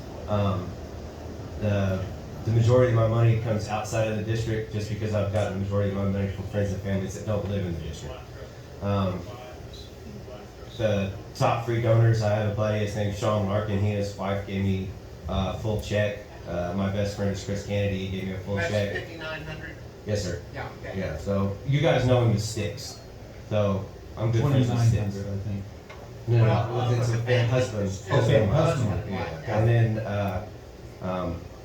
The majority of my money comes outside of the district, just because I've gotten the majority of my money from friends and families that don't live in the district. The top 3 donors, I have a buddy, his name's Sean Larkin. He and his wife gave me a full check. My best friend is Chris Kennedy. He gave me a full That's check. $5,900. Yes, sir. Yeah. Okay. Yeah, so you guys know him as Sticks. So I'm good friends with Sticks. 2,900, I think. No, it's a husband. Okay, husband. Yeah. And then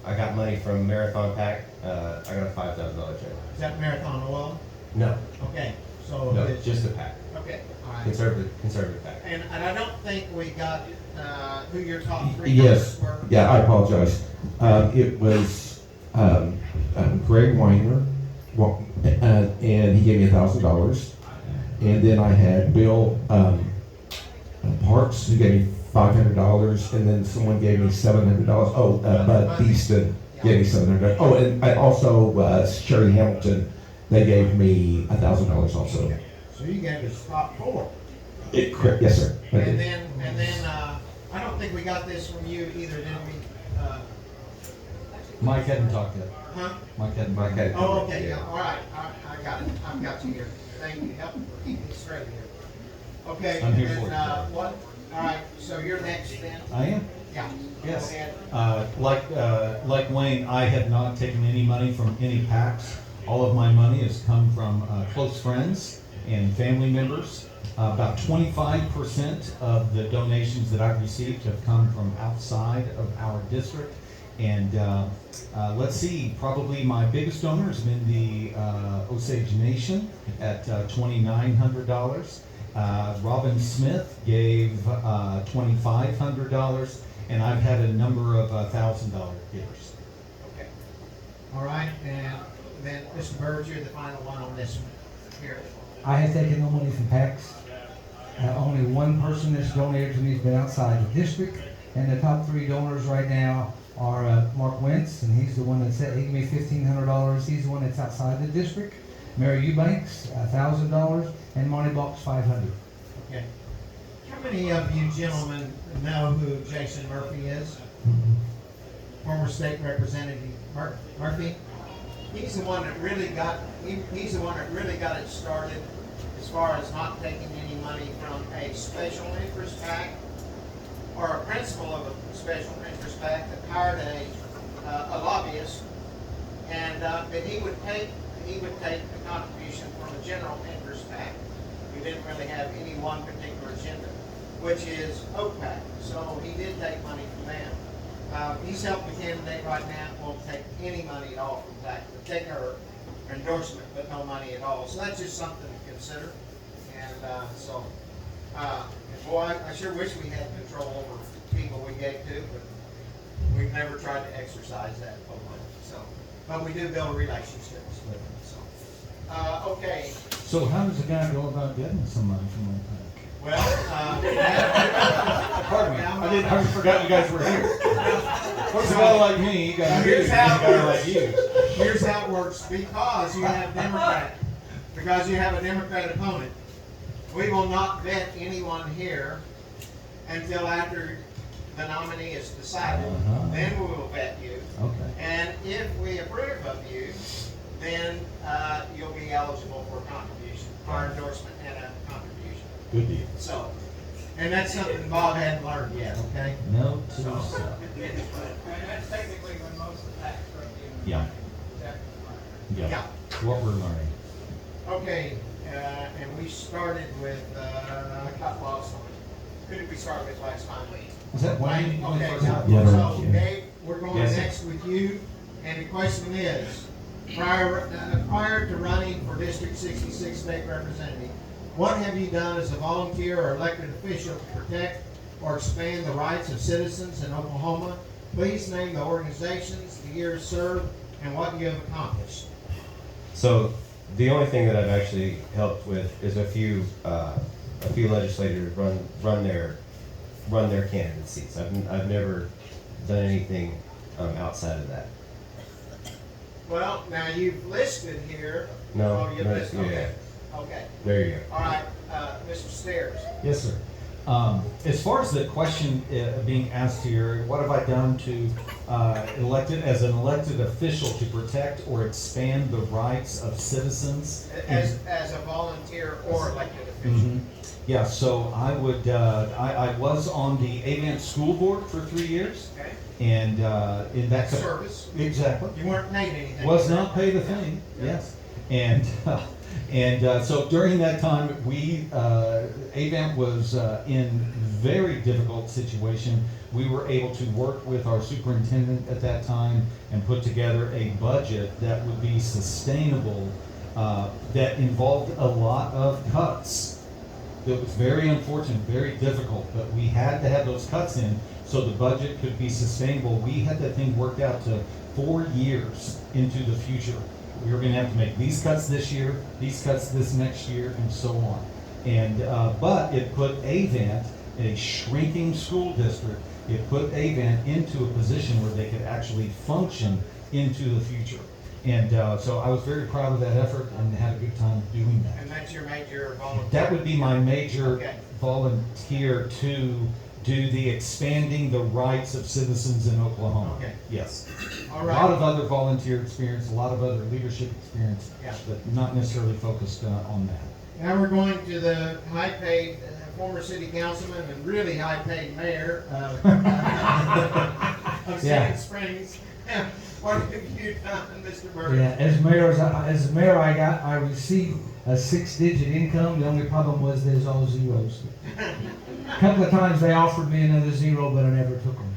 I got money from Marathon PAC. I got a $5,000 check. Is that Marathon Oil? No, Okay. So no, it's just a PAC. okay. All right. Conservative PAC. And I don't think we got who your top 3 Yes. donors were. Yeah, I apologize. It was Greg Weiner, and he gave me $1,000. And then I had Bill Parks, who gave me $500, and then someone gave me $700. Bud Beeston gave me $700. Oh, and I also Sherry Hamilton they gave me $1,000 also. So you gave us top 4. Yes, sir. I did. And then, I don't think we got this from you either, did we? Mike hadn't talked yet. Huh? Mike hadn't. Mike had it Oh, covered. okay, yeah, all right, I got it, I've got you here. Thank you, help keep me straight here. Okay, I'm here and for then, you. what, all right, so you're next then? I am. Yeah. Yes. Go ahead. Like Wayne, I have not taken any money from any PACs. All of my money has come from close friends and family members. About 25% of the donations that I've received have come from outside of our district. And let's see, probably my biggest donor has been the Osage Nation at $2,900. Robin Smith gave $2,500, and I've had a number of $1,000 givers. Okay. All right, and then Mr. Bird, you're the final one on this one. Here. I have taken no money from PACs. Only one person that's donated to me has been outside the district, and the top 3 donors right now are Mark Wentz, and he's the one that said he gave me $1,500. He's the one that's outside the district. Mary Eubanks, $1,000, and Monty Box, $500. Okay. How many of you gentlemen know who Jason Murphy is? Former state representative Murphy. He's the one that really got. He's the one that really got it started, as far as not taking any money from a special interest PAC or a principal of a special interest PAC that hired a lobbyist, and that he would take a contribution from a general interest PAC. We didn't really have any one particular agenda, which is OPAC. So he did take money from them. He's helping the candidate right now, won't take any money at all from PAC. We'll take her endorsement, but no money at all. So that's just something to consider. And boy, I sure wish we had control over people we gave to, but we've never tried to exercise that openly. So, but we do build relationships with them. So, okay. So how does a guy go about getting some money from one PAC? Well, Pardon me, I forgot you guys were here. What's a guy like me? You got Here's a how it guy works. like you. Here's how it works. Because you have a Democrat opponent, we will not vet anyone here until after the nominee is decided. Uh-huh. Then we will vet you. Okay. And if we approve of you, then you'll be eligible for a contribution, our endorsement and a contribution. Good deal. So, and that's something Bob hadn't learned yet, okay? No to So. self. And that's technically when most of the tax revenue. Yeah. Yeah. Yeah. What we're learning. Okay, and we started with, I got lost on it. Who did we start with last time? Is that Wayne? Okay, Wayne now, first? Yeah, so yeah. Dave, we're going Yes, sir. next with you, and the question is, prior to running for District 66 State Representative, what have you done as a volunteer or elected official to protect or expand the rights of citizens in Oklahoma? Please name the organizations, the years served, and what you have accomplished. So the only thing that I've actually helped with is a few legislators run their candidacies. I've never done anything outside of that. Well, now you've listed here. No, Oh, you no, listed, yeah. okay. Okay, There you go. all right, Mr. Stairs. Yes, sir. As far as the question being asked here, what have I done to as an elected official to protect or expand the rights of citizens? As a volunteer or elected official. Mhm. Yeah, so I would, I was on the Avant School Board for 3 years, Okay, and in that. service. Exactly. You weren't paid anything. Was not paid a thing, yes. And, so during that time, Avant was in very difficult situation. We were able to work with our superintendent at that time and put together a budget that would be sustainable, that involved a lot of cuts. It was very unfortunate, very difficult, but we had to have those cuts in so the budget could be sustainable. We had that thing worked out to 4 years into the future. We were going to have to make these cuts this year, these cuts this next year, and so on. And but it put Avant, a shrinking school district, it put Avant into a position where they could actually function into the future. And so I was very proud of that effort and had a good time doing that. And that's your major volunteer? That would be my major Okay. volunteer to do the expanding the rights of citizens in Oklahoma. Okay. Yes. All A right. lot of other volunteer experience, a lot of other leadership experience, Yeah. but not necessarily focused on that. Now we're going to the high-paid former city councilman and really high-paid mayor of Yeah. Sand Springs. What have you done, Mr. Burke? Yeah, as mayor, I received a 6-digit income. The only problem was there's all zeros. A couple of times they offered me another zero, but I never took them.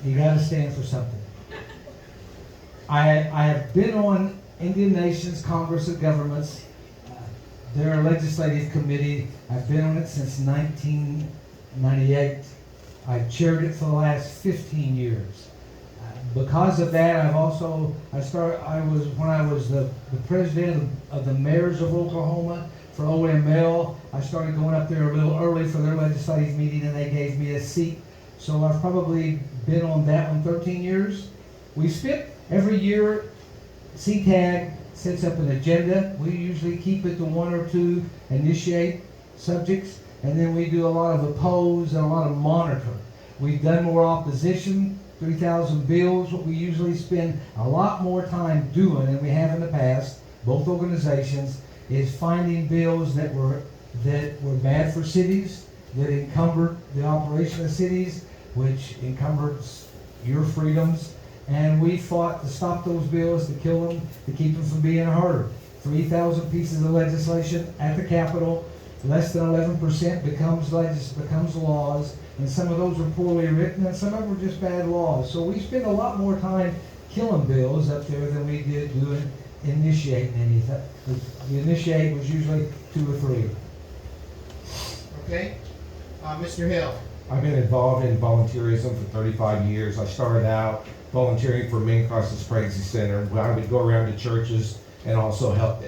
You gotta stand for something. I have been on Indian Nations Congress of Governments, their legislative committee. I've been on it since 1998. I've chaired it for the last 15 years. Because of that, when I was the president of the mayors of Oklahoma for OML, I started going up there a little early for their legislative meeting and they gave me a seat. So I've probably been on that one 13 years. We spent every year, CTAG sets up an agenda. We usually keep it to 1 or 2 initiate subjects, and then we do a lot of oppose and a lot of monitor. We've done more opposition, 3,000 bills. What we usually spend a lot more time doing than we have in the past, both organizations, is finding bills that were bad for cities, that encumbered the operation of cities, which encumbered your freedoms. And we fought to stop those bills, to kill them, to keep them from being harder. 3,000 pieces of legislation at the Capitol, less than 11% becomes laws, and some of those are poorly written, and some of them are just bad laws. So we spend a lot more time killing bills up there than we did doing initiating anything. The initiate was usually 2 or 3. Okay, Mr. Hill. I've been involved in volunteerism for 35 years. I started out volunteering for Men Crisis Pregnancy Center, where I would go around to churches and also help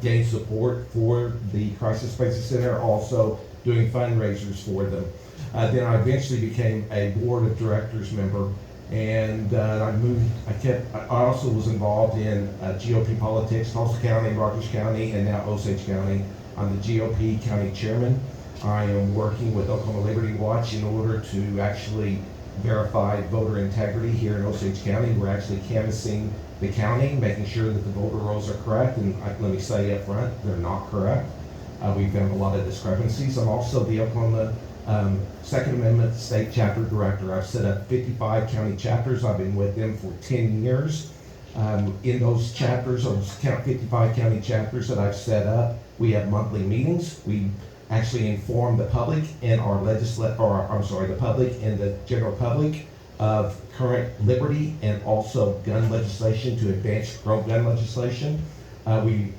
gain support for the Crisis Pregnancy Center, also doing fundraisers for them. Then I eventually became a board of directors member, and I also was involved in GOP politics, Tulsa County, Rogers County, and now Osage County. I'm the GOP county chairman. I am working with Oklahoma Liberty Watch in order to actually verify voter integrity here in Osage County. We're actually canvassing the county, making sure that the voter rolls are correct, and let me say up front, they're not correct. We found a lot of discrepancies. I'm also the Oklahoma Second Amendment State Chapter Director. I've set up 55 county chapters. I've been with them for 10 years. In those chapters, those 55 county chapters that I've set up, we have monthly meetings. We actually inform the public and the public and the general public of current liberty and also gun legislation to advance pro-gun legislation. We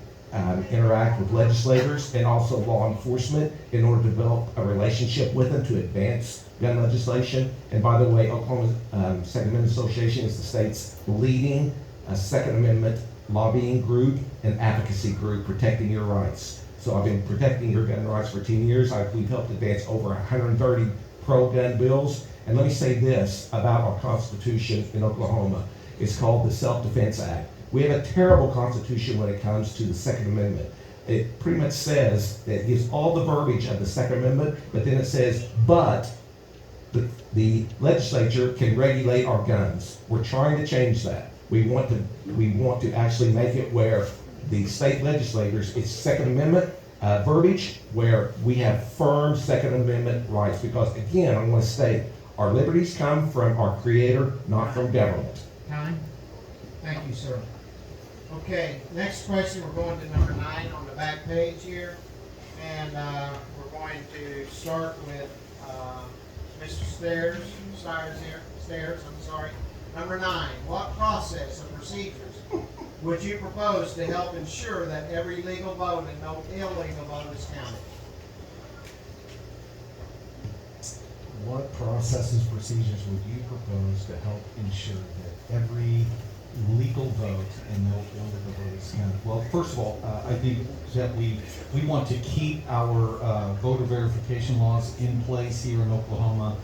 interact with legislators and also law enforcement in order to develop a relationship with them to advance gun legislation. And by the way, Oklahoma Second Amendment Association is the state's leading Second Amendment lobbying group and advocacy group protecting your rights. So I've been protecting your gun rights for 10 years. We've helped advance over 130 pro-gun bills. And let me say this about our Constitution in Oklahoma. It's called the Self-Defense Act. We have a terrible Constitution when it comes to the Second Amendment. It pretty much says that it gives all the verbiage of the Second Amendment, but then it says, but the legislature can regulate our guns. We're trying to change that. We want to actually make it where the state legislators, it's Second Amendment verbiage, where we have firm Second Amendment rights. Because again, I want to state, our liberties come from our Creator, not from government. Time? Thank you, sir. Okay, next question, we're going to number 9 on the back page here. And we're going to start with Mr. Stairs, I'm sorry. Number 9, what process and procedures would you propose to help ensure that every legal vote and no illegal vote is counted? What processes, procedures would you propose to help ensure that every legal vote and no illegal vote is counted? Well, first of all, I think that we want to keep our voter verification laws in place here in Oklahoma.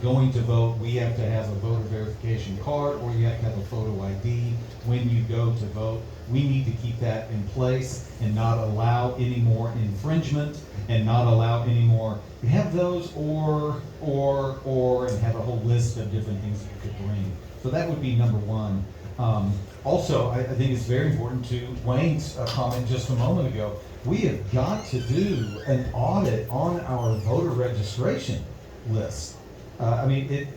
going to vote, we have to have a voter verification card, or you have to have a photo ID when you go to vote. We need to keep that in place and not allow any more infringement and not allow any more, you have those or, and have a whole list of different things that you could bring. So that would be number one. Also, I think it's very important to Wayne's comment just a moment ago. We have got to do an audit on our voter registration list. I mean,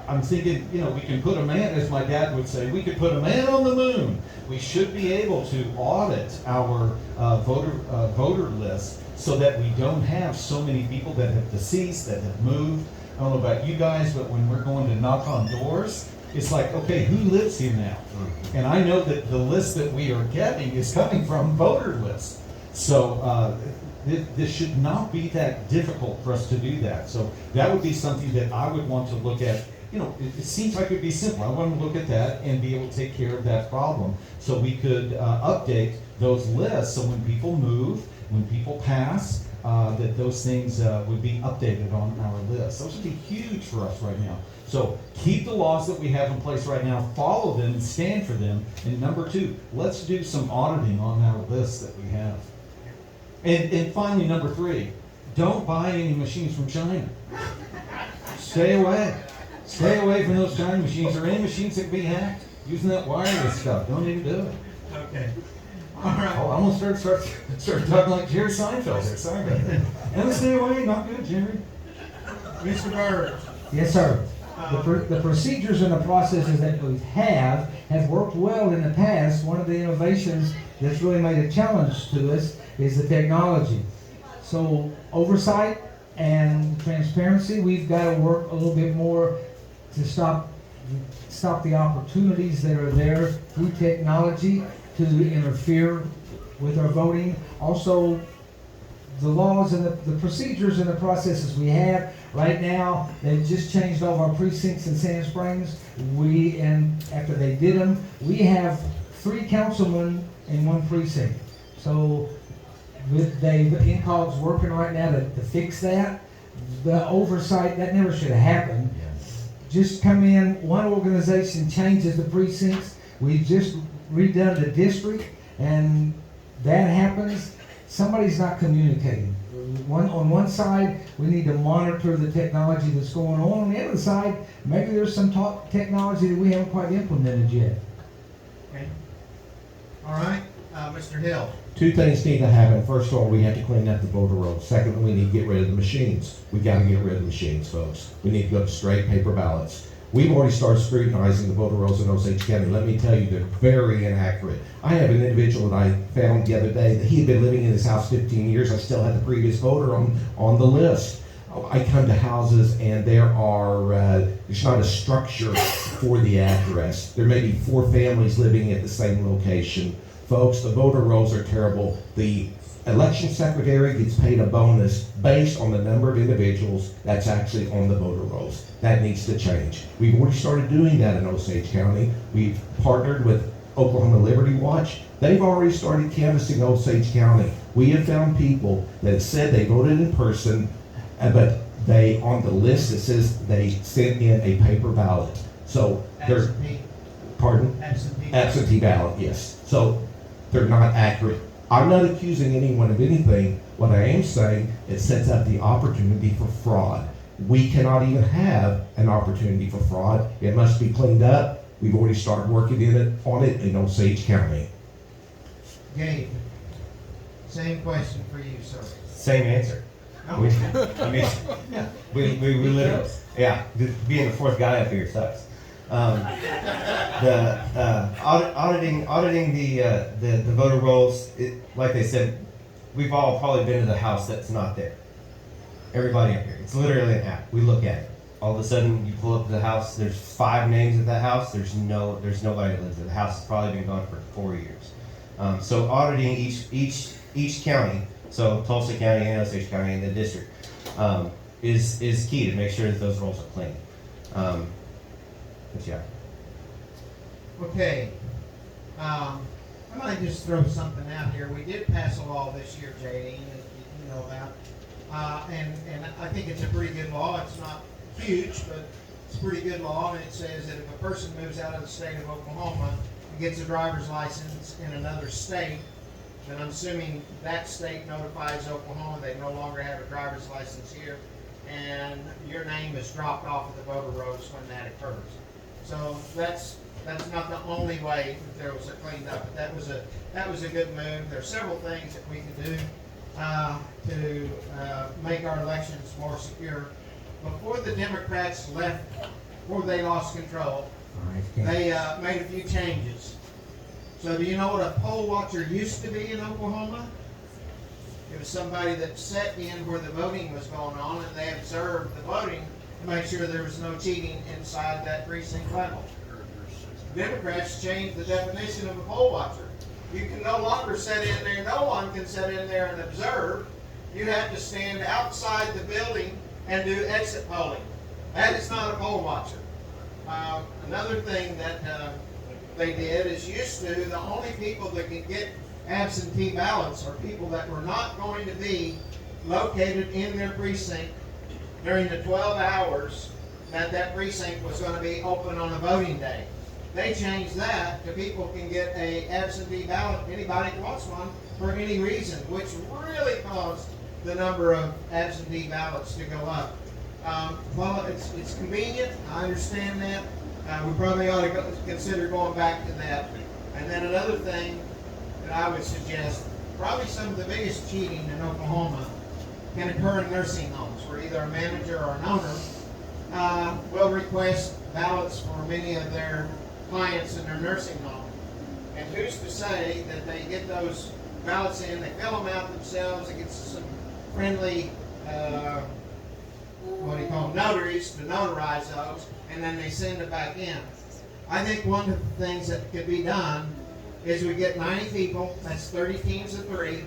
I'm thinking, you know, we can put a man, as my dad would say, we could put a man on the moon. We should be able to audit our voter list so that we don't have so many people that have deceased, that have moved. I don't know about you guys, but when we're going to knock on doors, it's like, okay, who lives here now? And I know that the list that we are getting is coming from voter lists. So this should not be that difficult for us to do that. So that would be something that I would want to look at. You know, it seems like it'd be simple. I want to look at that and be able to take care of that problem. So we could update those lists so when people move, when people pass, that those things would be updated on our list. Those would be huge for us right now. So keep the laws that we have in place right now, follow them and stand for them. And number two, let's do some auditing on our list that we have. And finally, number three, don't buy any machines from China. Stay away. Stay away from those China machines or any machines that can be hacked. Using that wireless stuff, don't even do it. Okay. All right. Oh, I almost started talking like Jerry Seinfeld there. Sorry about that. And stay away, not good, Jerry. Mr. Bird. Yes, sir. The procedures and the processes that we have worked well in the past. One of the innovations that's really made a challenge to us is the technology. So oversight and transparency, we've got to work a little bit more to stop the opportunities that are there through technology to interfere with our voting. Also, the laws and the procedures and the processes we have right now, they've just changed all of our precincts in Sand Springs. After they did them, we have 3 councilmen in 1 precinct. So InCog's working right now to fix that. The oversight, that never should have happened. Just come in, one organization changes the precincts. We just redone the district, and that happens. Somebody's not communicating. On one side, we need to monitor the technology that's going on. On the other side, maybe there's some technology that we haven't quite implemented yet. Okay. All right. Mr. Hill. 2 things need to happen. First of all, we have to clean up the voter rolls. Second, we need to get rid of the machines. We got to get rid of the machines, folks. We need to go to straight paper ballots. We've already started scrutinizing the voter rolls in Osage County. Let me tell you, they're very inaccurate. I have an individual that I found the other day that he had been living in his house 15 years. I still had the previous voter on the list. I come to houses and there's not a structure for the address. There may be 4 families living at the same location. Folks, the voter rolls are terrible. The election secretary gets paid a bonus based on the number of individuals that's actually on the voter rolls. That needs to change. We've already started doing that in Osage County. We've partnered with Oklahoma Liberty Watch. They've already started canvassing Osage County. We have found people that said they voted in person, but they, on the list, it says they sent in a paper ballot. So they're, Absentee. pardon? Absentee. Absentee ballot, yes. So they're not accurate. I'm not accusing anyone of anything. What I am saying, it sets up the opportunity for fraud. We cannot even have an opportunity for fraud. It must be cleaned up. We've already started working on it in Osage County. Gabe. Same question for you, sir. Same answer. No. We literally, yeah, being the 4th guy up here sucks. Auditing the voter rolls, like they said, we've all probably been to the house that's not there. Everybody up here, it's literally an app. We look at it. All of a sudden, you pull up to the house. There's 5 names at that house. There's nobody that lives there. The house has probably been gone for 4 years. So auditing each county, so Tulsa County and Osage County and the district, is key to make sure that those rolls are clean. But yeah. Okay. I might just throw something out here. We did pass a law this year, JD, you know that. And I think it's a pretty good law. It's not huge, but it's a pretty good law, and it says that if a person moves out of the state of Oklahoma and gets a driver's license in another state, then I'm assuming that state notifies Oklahoma they no longer have a driver's license here, and your name is dropped off of the voter rolls when that occurs. So that's not the only way that there was a cleanup, but that was a good move. There are several things that we can do to make our elections more secure. Before the Democrats left, before they lost control, they made a few changes. So do you know what a poll watcher used to be in Oklahoma? It was somebody that sat in where the voting was going on, and they observed the voting to make sure there was no cheating inside that precinct level. Democrats changed the definition of a poll watcher. You can no longer sit in there, no one can sit in there and observe. You have to stand outside the building and do exit polling. That is not a poll watcher. Another thing that they did is used to, the only people that could get absentee ballots are people that were not going to be located in their precinct during the 12 hours that precinct was going to be open on a voting day. They changed that to people can get a absentee ballot, anybody that wants one, for any reason, which really caused the number of absentee ballots to go up. Well, it's convenient, I understand that. We probably ought to consider going back to that. And then another thing that I would suggest, probably some of the biggest cheating in Oklahoma can occur in nursing homes, where either a manager or an owner will request ballots for many of their clients in their nursing home. And who's to say that they get those ballots in, they fill them out themselves, they get some friendly, notaries to notarize those, and then they send it back in. I think one of the things that could be done is we get 90 people, that's 30 teams of 3,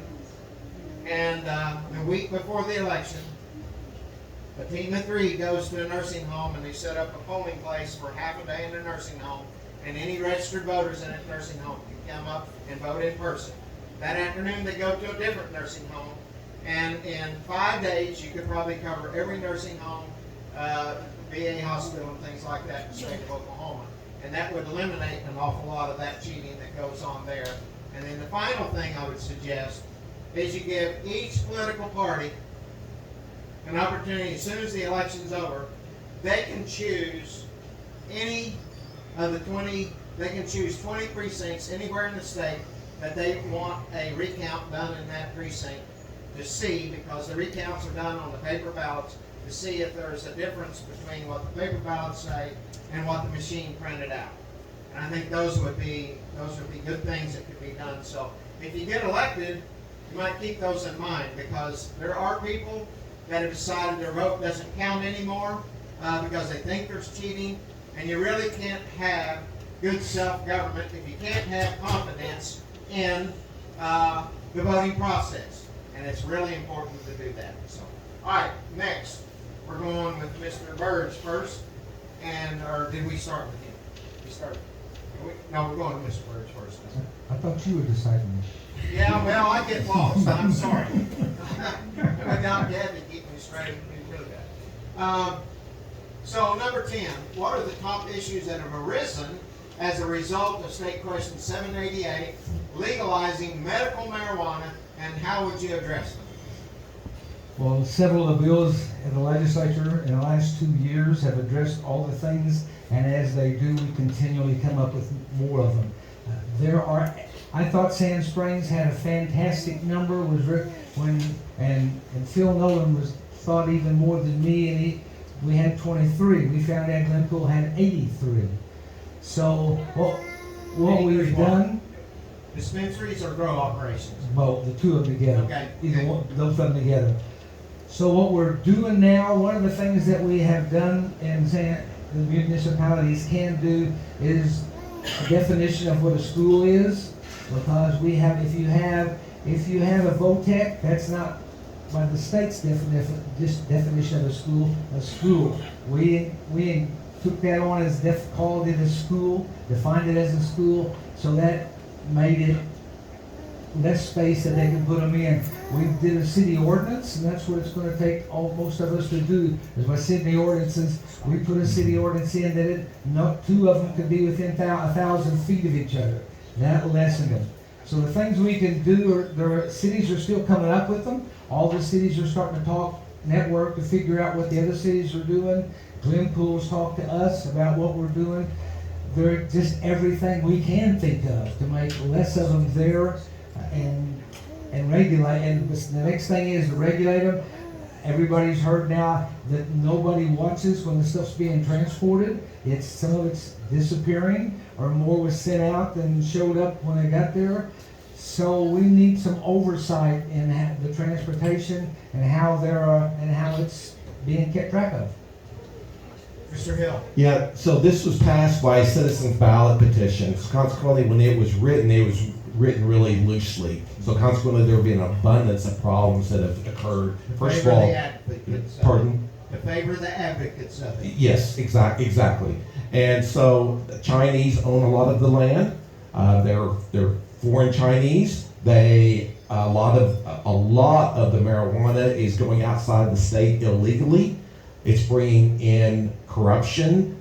and the week before the election, a team of 3 goes to a nursing home and they set up a polling place for half a day in the nursing home, and any registered voters in that nursing home can come up and vote in person. That afternoon they go to a different nursing home, and in 5 days you could probably cover every nursing home, VA hospital and things like that in the state of Oklahoma. And that would eliminate an awful lot of that cheating that goes on there. And then the final thing I would suggest is you give each political party an opportunity, as soon as the election's over, they can choose any of the 20, they can choose 20 precincts anywhere in the state that they want a recount done in that precinct to see, because the recounts are done on the paper ballots, to see if there's a difference between what the paper ballots say and what the machine printed out. And I think those would be good things that could be done. So if you get elected, you might keep those in mind, because there are people that have decided their vote doesn't count anymore because they think there's cheating, and you really can't have good self-government if you can't have confidence in the voting process. And it's really important to do that. So, all right, next. We're going with Mr. Burge first, or did we start with him? We started. No, we're going with Mr. Burge first. I thought you were deciding. Yeah, well, I get lost. I'm sorry. I got Dad to keep me straight. He's really bad. So number 10, what are the top issues that have arisen as a result of State Question 788, legalizing medical marijuana, and how would you address them? Well, several of the bills in the legislature in the last 2 years have addressed all the things, and as they do, we continually come up with more of them. I thought Sand Springs had a fantastic number, and Phil Nolan thought even more than me, and we had 23. We found out Glencoe had 83. So what we've done. Dispensaries or grow operations? Well, the two of them together. Okay. Either one, both of them together. So what we're doing now, one of the things that we have done and the municipalities can do is a definition of what a school is, because we have, if you have a VOTEC, that's not by the state's definition of a school. We took that on as called it a school, defined it as a school, so that made it less space that they can put them in. We did a city ordinance, and that's what it's going to take most of us to do. Is by city ordinances, we put a city ordinance in that two of them could be within 1,000 feet of each other. That lessened them. So the things we can do, cities are still coming up with them. All the cities are starting to talk network to figure out what the other cities are doing. Glenpool's talked to us about what we're doing. They're just everything we can think of to make less of them there and regulate. And the next thing is to regulate them. Everybody's heard now that nobody watches when the stuff's being transported. Some of it's disappearing, or more was sent out than showed up when they got there. So we need some oversight in the transportation and how it's being kept track of. Mr. Hill. Yeah, so this was passed by citizens ballot petitions. Consequently, when it was written really loosely. So consequently, there will be an abundance of problems that have occurred. First of all, pardon? To favor the advocates of it. Yes, exactly. And so the Chinese own a lot of the land. They're foreign Chinese. A lot of the marijuana is going outside the state illegally. It's bringing in corruption,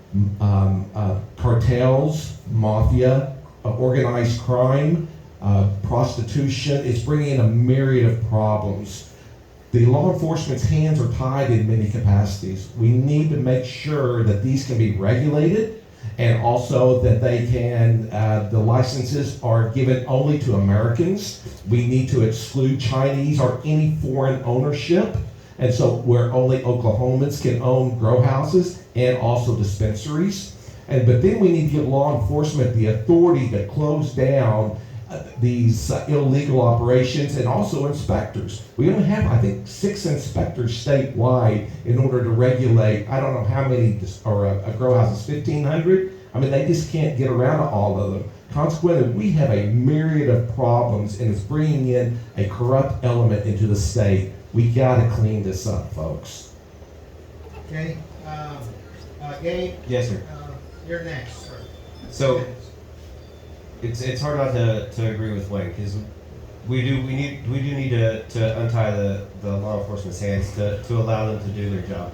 cartels, mafia, organized crime, prostitution. It's bringing in a myriad of problems. The law enforcement's hands are tied in many capacities. We need to make sure that these can be regulated, and also that they can, the licenses are given only to Americans. We need to exclude Chinese or any foreign ownership. And so where only Oklahomans can own grow houses and also dispensaries. But then we need to give law enforcement the authority to close down these illegal operations, and also inspectors. We only have, I think, 6 inspectors statewide in order to regulate, I don't know how many, or a grow house is 1,500. I mean, they just can't get around to all of them. Consequently, we have a myriad of problems, and it's bringing in a corrupt element into the state. We gotta clean this up, folks. Okay, Gabe? Yes, sir. You're next, sir. So it's hard not to agree with Wayne, because we do need to untie the law enforcement's hands to allow them to do their job.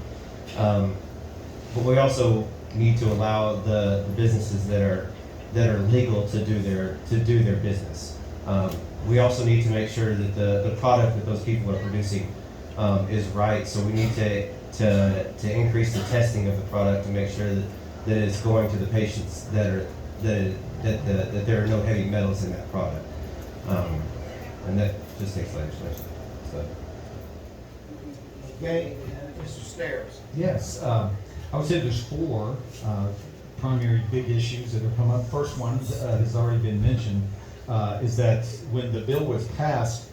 But we also need to allow the businesses that are legal to do their business. We also need to make sure that the product that those people are producing is right. So we need to increase the testing of the product to make sure that it's going to the patients that there are no heavy metals in that product. And that just takes legislation. So. Okay, Mr. Stairs. Yes, I would say there's 4 primary big issues that have come up. First one has already been mentioned, is that when the bill was passed,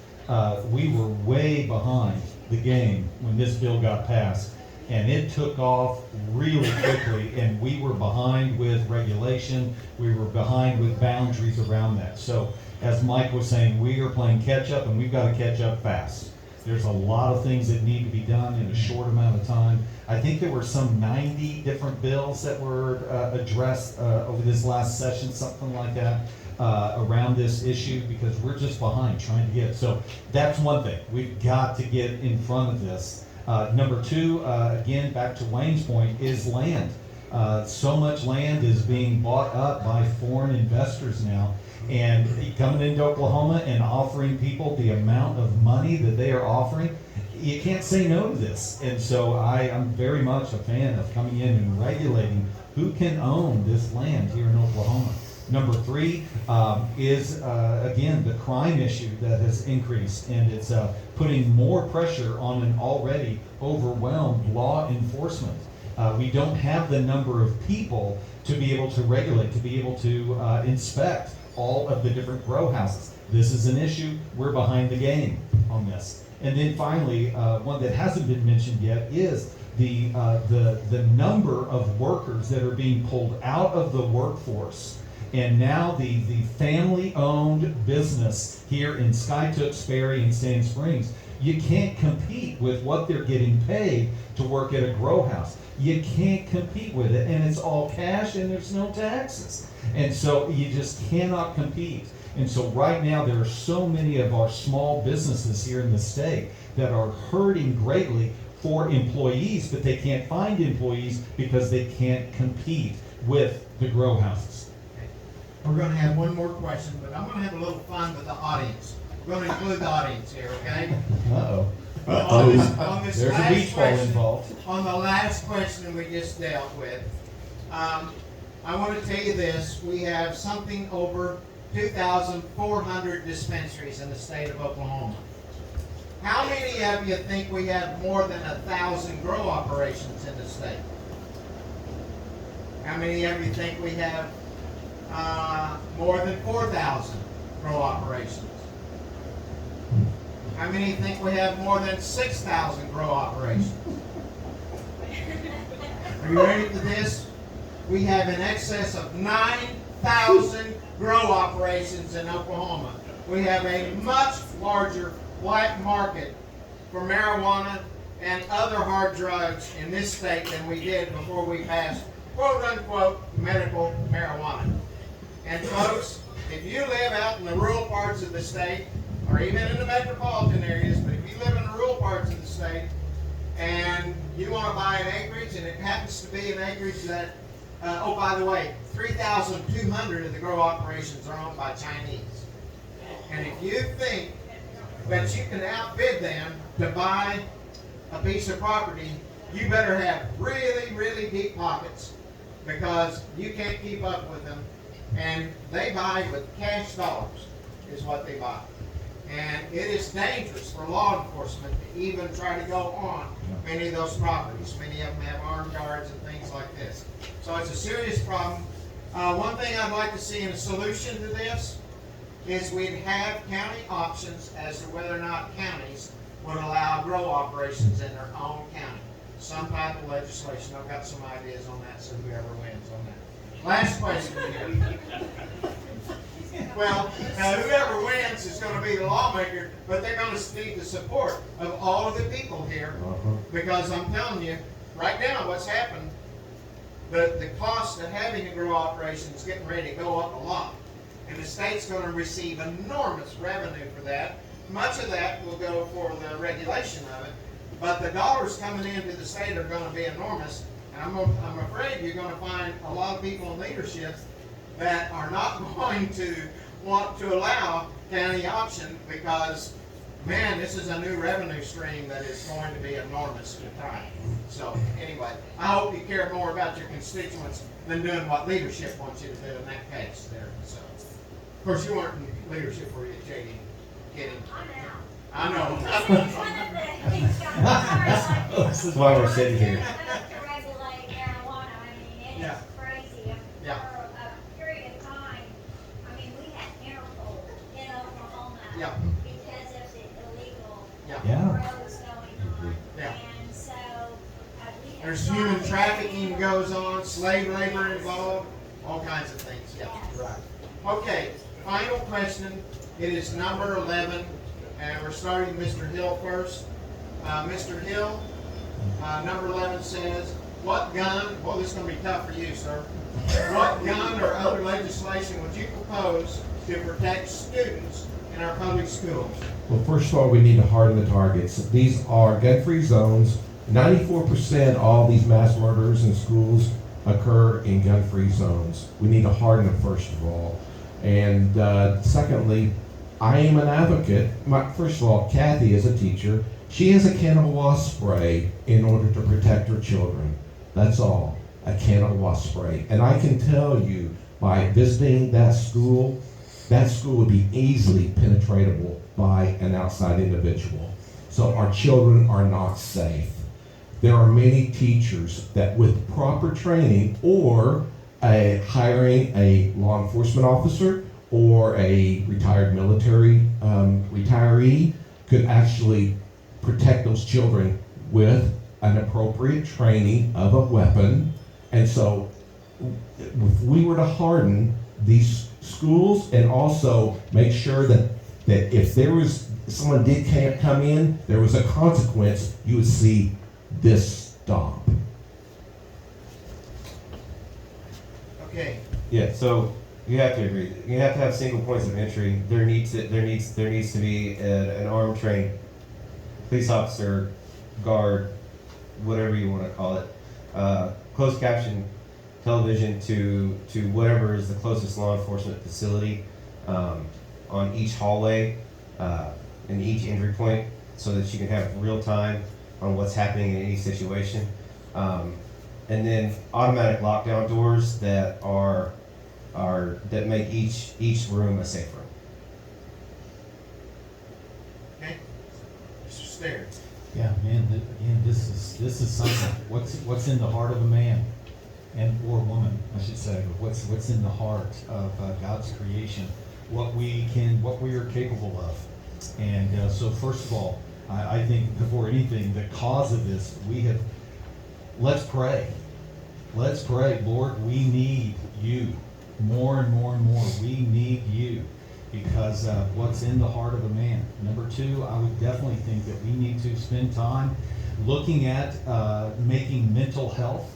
we were way behind the game when this bill got passed. And it took off really quickly, and we were behind with regulation, we were behind with boundaries around that. So, as Mike was saying, we are playing catch up, and we've got to catch up fast. There's a lot of things that need to be done in a short amount of time. I think there were some 90 different bills that were addressed over this last session, something like that, around this issue, because we're just behind trying to get it. So that's one thing. We've got to get in front of this. Number 2, again, back to Wayne's point, is land. So much land is being bought up by foreign investors now, and coming into Oklahoma and offering people the amount of money that they are offering, you can't say no to this. And so I'm very much a fan of coming in and regulating who can own this land here in Oklahoma. Number 3 is, again, the crime issue that has increased, and it's putting more pressure on an already overwhelmed law enforcement. We don't have the number of people to be able to regulate, to be able to inspect all of the different grow houses. This is an issue. We're behind the game on this. And then finally, one that hasn't been mentioned yet is the number of workers that are being pulled out of the workforce. And now the family-owned business here in Skytook, Sperry, and Sand Springs, you can't compete with what they're getting paid to work at a grow house. You can't compete with it, and it's all cash, and there's no taxes. And so you just cannot compete. And so right now, there are so many of our small businesses here in the state that are hurting greatly for employees, but they can't find employees because they can't compete with the grow houses. We're gonna have one more question, but I'm gonna have a little fun with the audience. We're gonna include the audience here, okay? Uh-oh. On this There's a last beach ball question- involved. On the last question we just dealt with, I want to tell you this, we have something over 2,400 dispensaries in the state of Oklahoma. How many of you think we have more than 1,000 grow operations in the state? How many of you think we have more than 4,000 grow operations? How many think we have more than 6,000 grow operations? Are you ready for this? We have in excess of 9,000 grow operations in Oklahoma. We have a much larger black market for marijuana and other hard drugs in this state than we did before we passed quote-unquote medical marijuana. And folks, if you live out in the rural parts of the state, or even in the metropolitan areas, but if you live in the rural parts of the state, and you want to buy an acreage, and it happens to be an acreage that, oh, by the way, 3,200 of the grow operations are owned by Chinese. And if you think that you can outbid them to buy a piece of property, you better have really, really deep pockets, because you can't keep up with them. And they buy with cash dollars, is what they buy. And it is dangerous for law enforcement to even try to go on many of those properties. Many of them have armed guards and things like this. So it's a serious problem. One thing I'd like to see in a solution to this is we'd have county options as to whether or not counties would allow grow operations in their own county. Some type of legislation. I've got some ideas on that, so whoever wins on that. Last question here. Well, whoever wins is going to be the lawmaker, but they're going to need the support of all of the people here. Because I'm telling you, right now, what's happened, the cost of having a grow operation is getting ready to go up a lot. And the state's going to receive enormous revenue for that. Much of that will go for the regulation of it. But the dollars coming into the state are going to be enormous. And I'm afraid you're going to find a lot of people in leadership that are not going to want to allow county option, because, man, this is a new revenue stream that is going to be enormous in time. So, anyway, I hope you care more about your constituents than doing what leadership wants you to do in that case there. So, of course, you weren't in leadership, were you, J.D.? Kidding. I know. This is why we're sitting here. To regulate marijuana, I mean, it is crazy. Yeah. For a period of time, I mean, we had Interpol in Oklahoma Yeah. because of the illegal Yeah. grows going on. Yeah. And so, we have There's human tried- trafficking goes on, slave labor involved, all kinds of things. Yeah, right. Okay, final question. It is number 11, and we're starting Mr. Hill first. Mr. Hill, number 11 says, what gun, well, this is going to be tough for you, sir. What gun or other legislation would you propose to protect students in our public schools? Well, first of all, we need to harden the targets. These are gun-free zones. 94% of all these mass murders in schools occur in gun-free zones. We need to harden them, first of all. And secondly, I am an advocate. First of all, Kathy is a teacher. She has a cannibal wasp spray in order to protect her children. That's all, a cannibal wasp spray. And I can tell you, by visiting that school would be easily penetratable by an outside individual. So our children are not safe. There are many teachers that with proper training or hiring a law enforcement officer or a retired military retiree could actually protect those children with an appropriate training of a weapon. And so if we were to harden these schools and also make sure that if there was someone can't come in, there was a consequence, you would see this stop. Okay, Yeah, so You have to agree. You have to have single points of entry. There needs to be an armed trained police officer, guard, whatever you want to call it, closed caption television to whatever is the closest law enforcement facility on each hallway and each entry point, so that you can have real time on what's happening in any situation, and then automatic lockdown doors that that make each room a safe room. Okay? Mr. Stair. Yeah, man, again, this is something. What's in the heart of a man or woman, I should say, but what's in the heart of God's creation, what we are capable of. And so first of all, I think before anything, the cause of this, let's pray. Let's pray. Lord, we need you more and more and more. We need you, because what's in the heart of a man. Number two, I would definitely think that we need to spend time looking at making mental health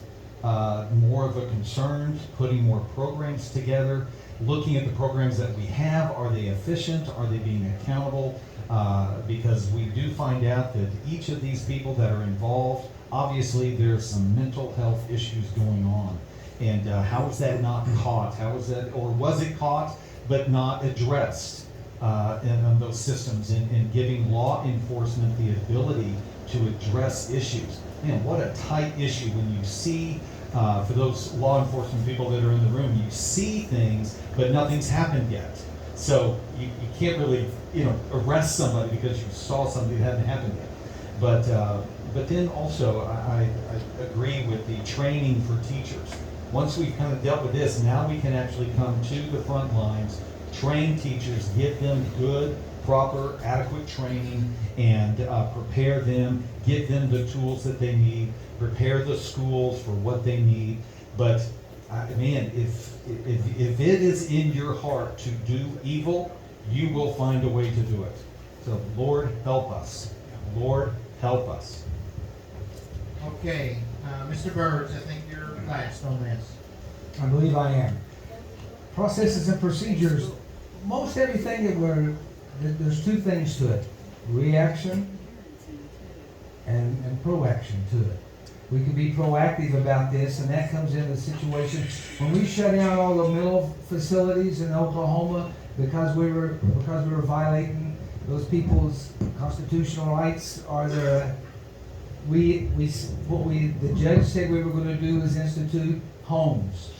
more of a concern, putting more programs together, looking at the programs that we have. Are they efficient? Are they being accountable? Because we do find out that each of these people that are involved, obviously there's some mental health issues going on. And how is that not caught? How is that, or was it caught but not addressed in those systems, and giving law enforcement the ability to address issues? Man, what a tight issue when you see, for those law enforcement people that are in the room, you see things, but nothing's happened yet. So you can't really, arrest somebody because you saw something that hadn't happened yet. But then also, I agree with the training for teachers. Once we've kind of dealt with this, now we can actually come to the front lines, train teachers, give them good, proper, adequate training, and prepare them, give them the tools that they need, prepare the schools for what they need. But man, if it is in your heart to do evil, you will find a way to do it. So Lord, help us. Lord, help us. Okay, Mr. Birds, I think you're last on this. I believe I am. Processes and procedures. Most everything there's two things to it: reaction and proaction to it. We can be proactive about this, and that comes into the situation when we shut down all the mental facilities in Oklahoma because we were violating those people's constitutional rights. The judge said we were going to do is institute homes,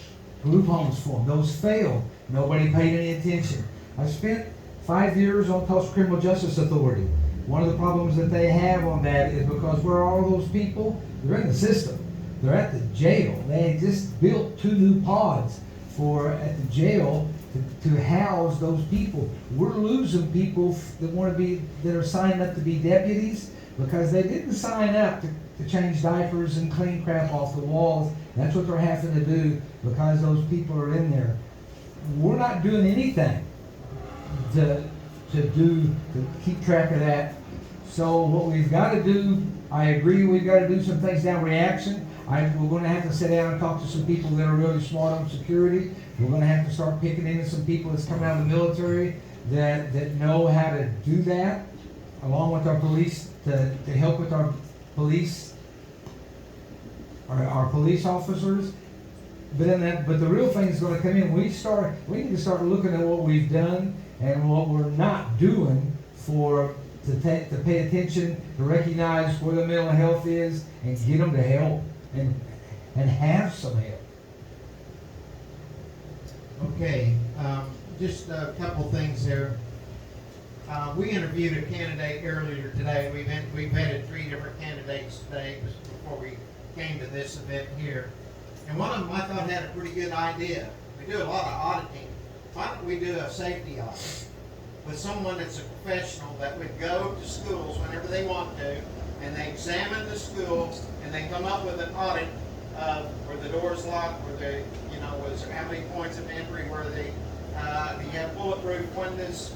group homes for them. Those failed. Nobody paid any attention. I spent 5 years on Tulsa Criminal Justice Authority. One of the problems that they have on that is because where all those people, they're in the system. They're at the jail. They just built 2 new pods at the jail to house those people. We're losing people that are signing up to be deputies because they didn't sign up to change diapers and clean crap off the walls. That's what they're having to do because those people are in there. We're not doing anything to keep track of that. So what we've got to do, I agree, we've got to do some things down reaction. We're going to have to sit down and talk to some people that are really smart on security. We're going to have to start picking in some people that's coming out of the military that know how to do that, along with our police, to help with our police officers. But the real thing is going to come in. We need to start looking at what we've done and what we're not doing to pay attention, to recognize where the mental health is, and get them to help and have some help. Okay, just a couple things there. We interviewed a candidate earlier today. We've vetted 3 different candidates today before we came to this event here. And one of them I thought had a pretty good idea. We do a lot of auditing. Why don't we do a safety audit with someone that's a professional that would go to schools whenever they want to, and they examine the school, and they come up with an audit of where the door's locked, where they, was how many points of entry, where they, you have bulletproof windows,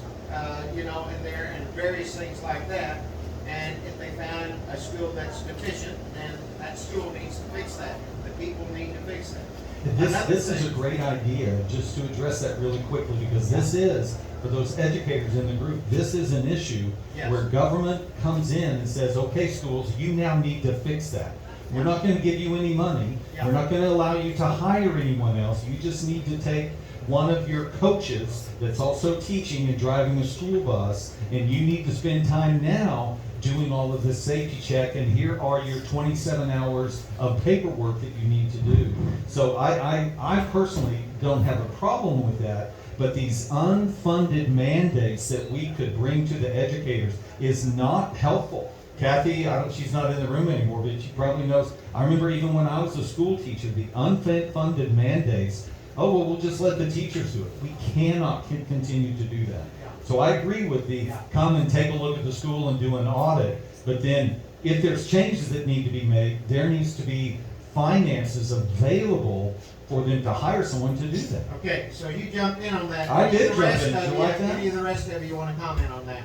in there, and various things like that. And if they found a school that's deficient, then that school needs to fix that. The people need to fix that. This is a great idea, just to address that really quickly, because this is, for those educators in the group, this is an issue Yes. where government comes in and says, okay, schools, you now need to fix that. We're not gonna give you any money, Yeah. we're not gonna allow you to hire anyone else, you just need to take one of your coaches that's also teaching and driving a school bus, and you need to spend time now doing all of this safety check, and here are your 27 hours of paperwork that you need to do. So I personally don't have a problem with that, but these unfunded mandates that we could bring to the educators is not helpful. Kathy, she's not in the room anymore, but she probably knows. I remember even when I was a school teacher, the unfunded mandates, oh, well, we'll just let the teachers do it. We cannot continue to do that. So I agree with the come and take a look at the school and do an audit, but then if there's changes that need to be made, there needs to be finances available for them to hire someone to do that. Okay, so you jumped in on that. I did The rest jump in. of Did you you- like that? Any of the rest of you want to comment on that?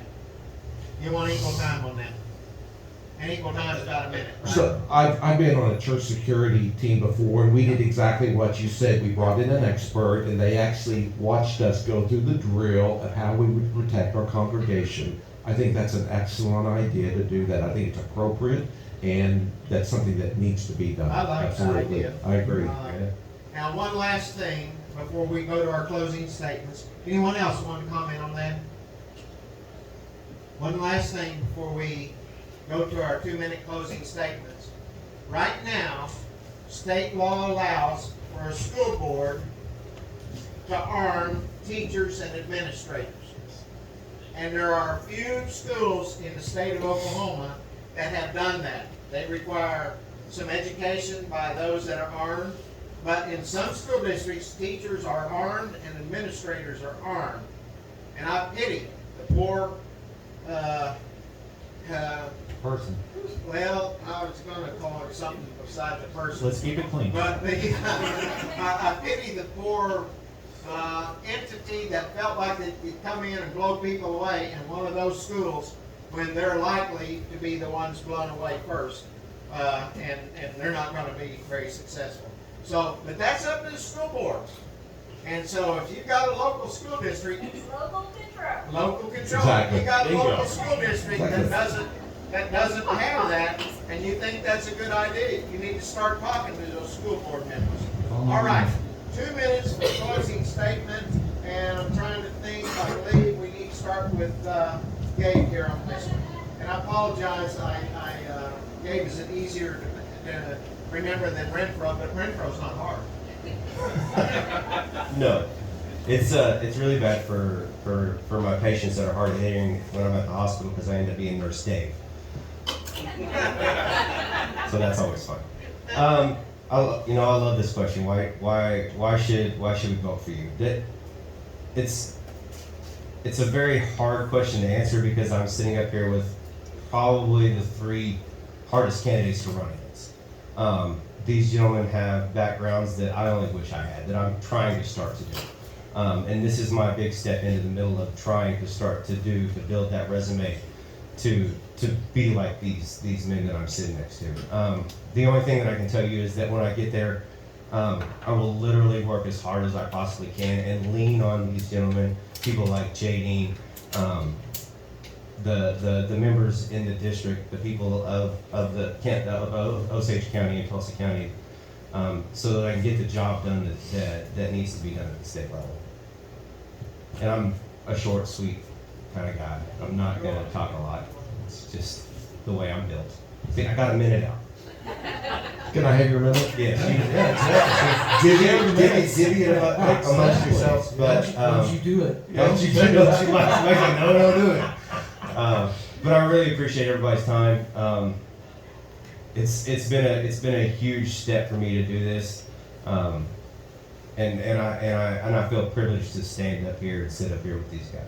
You want equal time on that? And equal time is about a minute, right? So I've been on a church security team before, and we did exactly what you said. We brought in an expert, and they actually watched us go through the drill of how we would protect our congregation. I think that's an excellent idea to do that. I think it's appropriate, and that's something that needs to be done. I like that Absolutely. idea. I agree. I like it. Now, one last thing before we go to our closing statements. Anyone else want to comment on that? One last thing before we go to our 2-minute closing statements. Right now, state law allows for a school board to arm teachers and administrators. And there are a few schools in the state of Oklahoma that have done that. They require some education by those that are armed, but in some school districts, teachers are armed and administrators are armed. And I pity the poor, Person. well, I was gonna call it something besides a person. Let's keep it clean. But I pity the poor entity that felt like they could come in and blow people away in one of those schools when they're likely to be the ones blown away first. And they're not gonna be very successful. So, but that's up to the school board. And so if you've got a local school district, Local control. local control, Exactly. you got a Bingo. local school district that doesn't have that, and you think that's a good idea, you need to start talking to those school board members. All right, 2 minutes for closing statement, and I'm trying to think, I believe we need to start with Gabe here on this one. And I apologize, Gabe is easier to remember than Renfro, but Renfro's not hard. No, it's really bad for my patients that are hard of hearing when I'm at the hospital because I end up being Nurse Dave. So that's always fun. I love this question. Why should we vote for you? It's a very hard question to answer because I'm sitting up here with probably the 3 hardest candidates to run against. These gentlemen have backgrounds that I only wish I had, that I'm trying to start to do. And this is my big step into the middle of trying to start to build that resume to be like these men that I'm sitting next to. The only thing that I can tell you is that when I get there, I will literally work as hard as I possibly can and lean on these gentlemen, people like Jadine, the members in the district, the people of Osage County and Tulsa County, so that I can get the job done that needs to be done at the state level. And I'm a short, sweet kind of guy. I'm not gonna talk a lot. It's just the way I'm built. See, I got a minute out. Can I have your minute? Yes. Divvy it amongst yourselves, but Don't you do it. don't you do it? She might say, no, don't do it. But I really appreciate everybody's time. It's been a huge step for me to do this, and I feel privileged to stand up here and sit up here with these guys.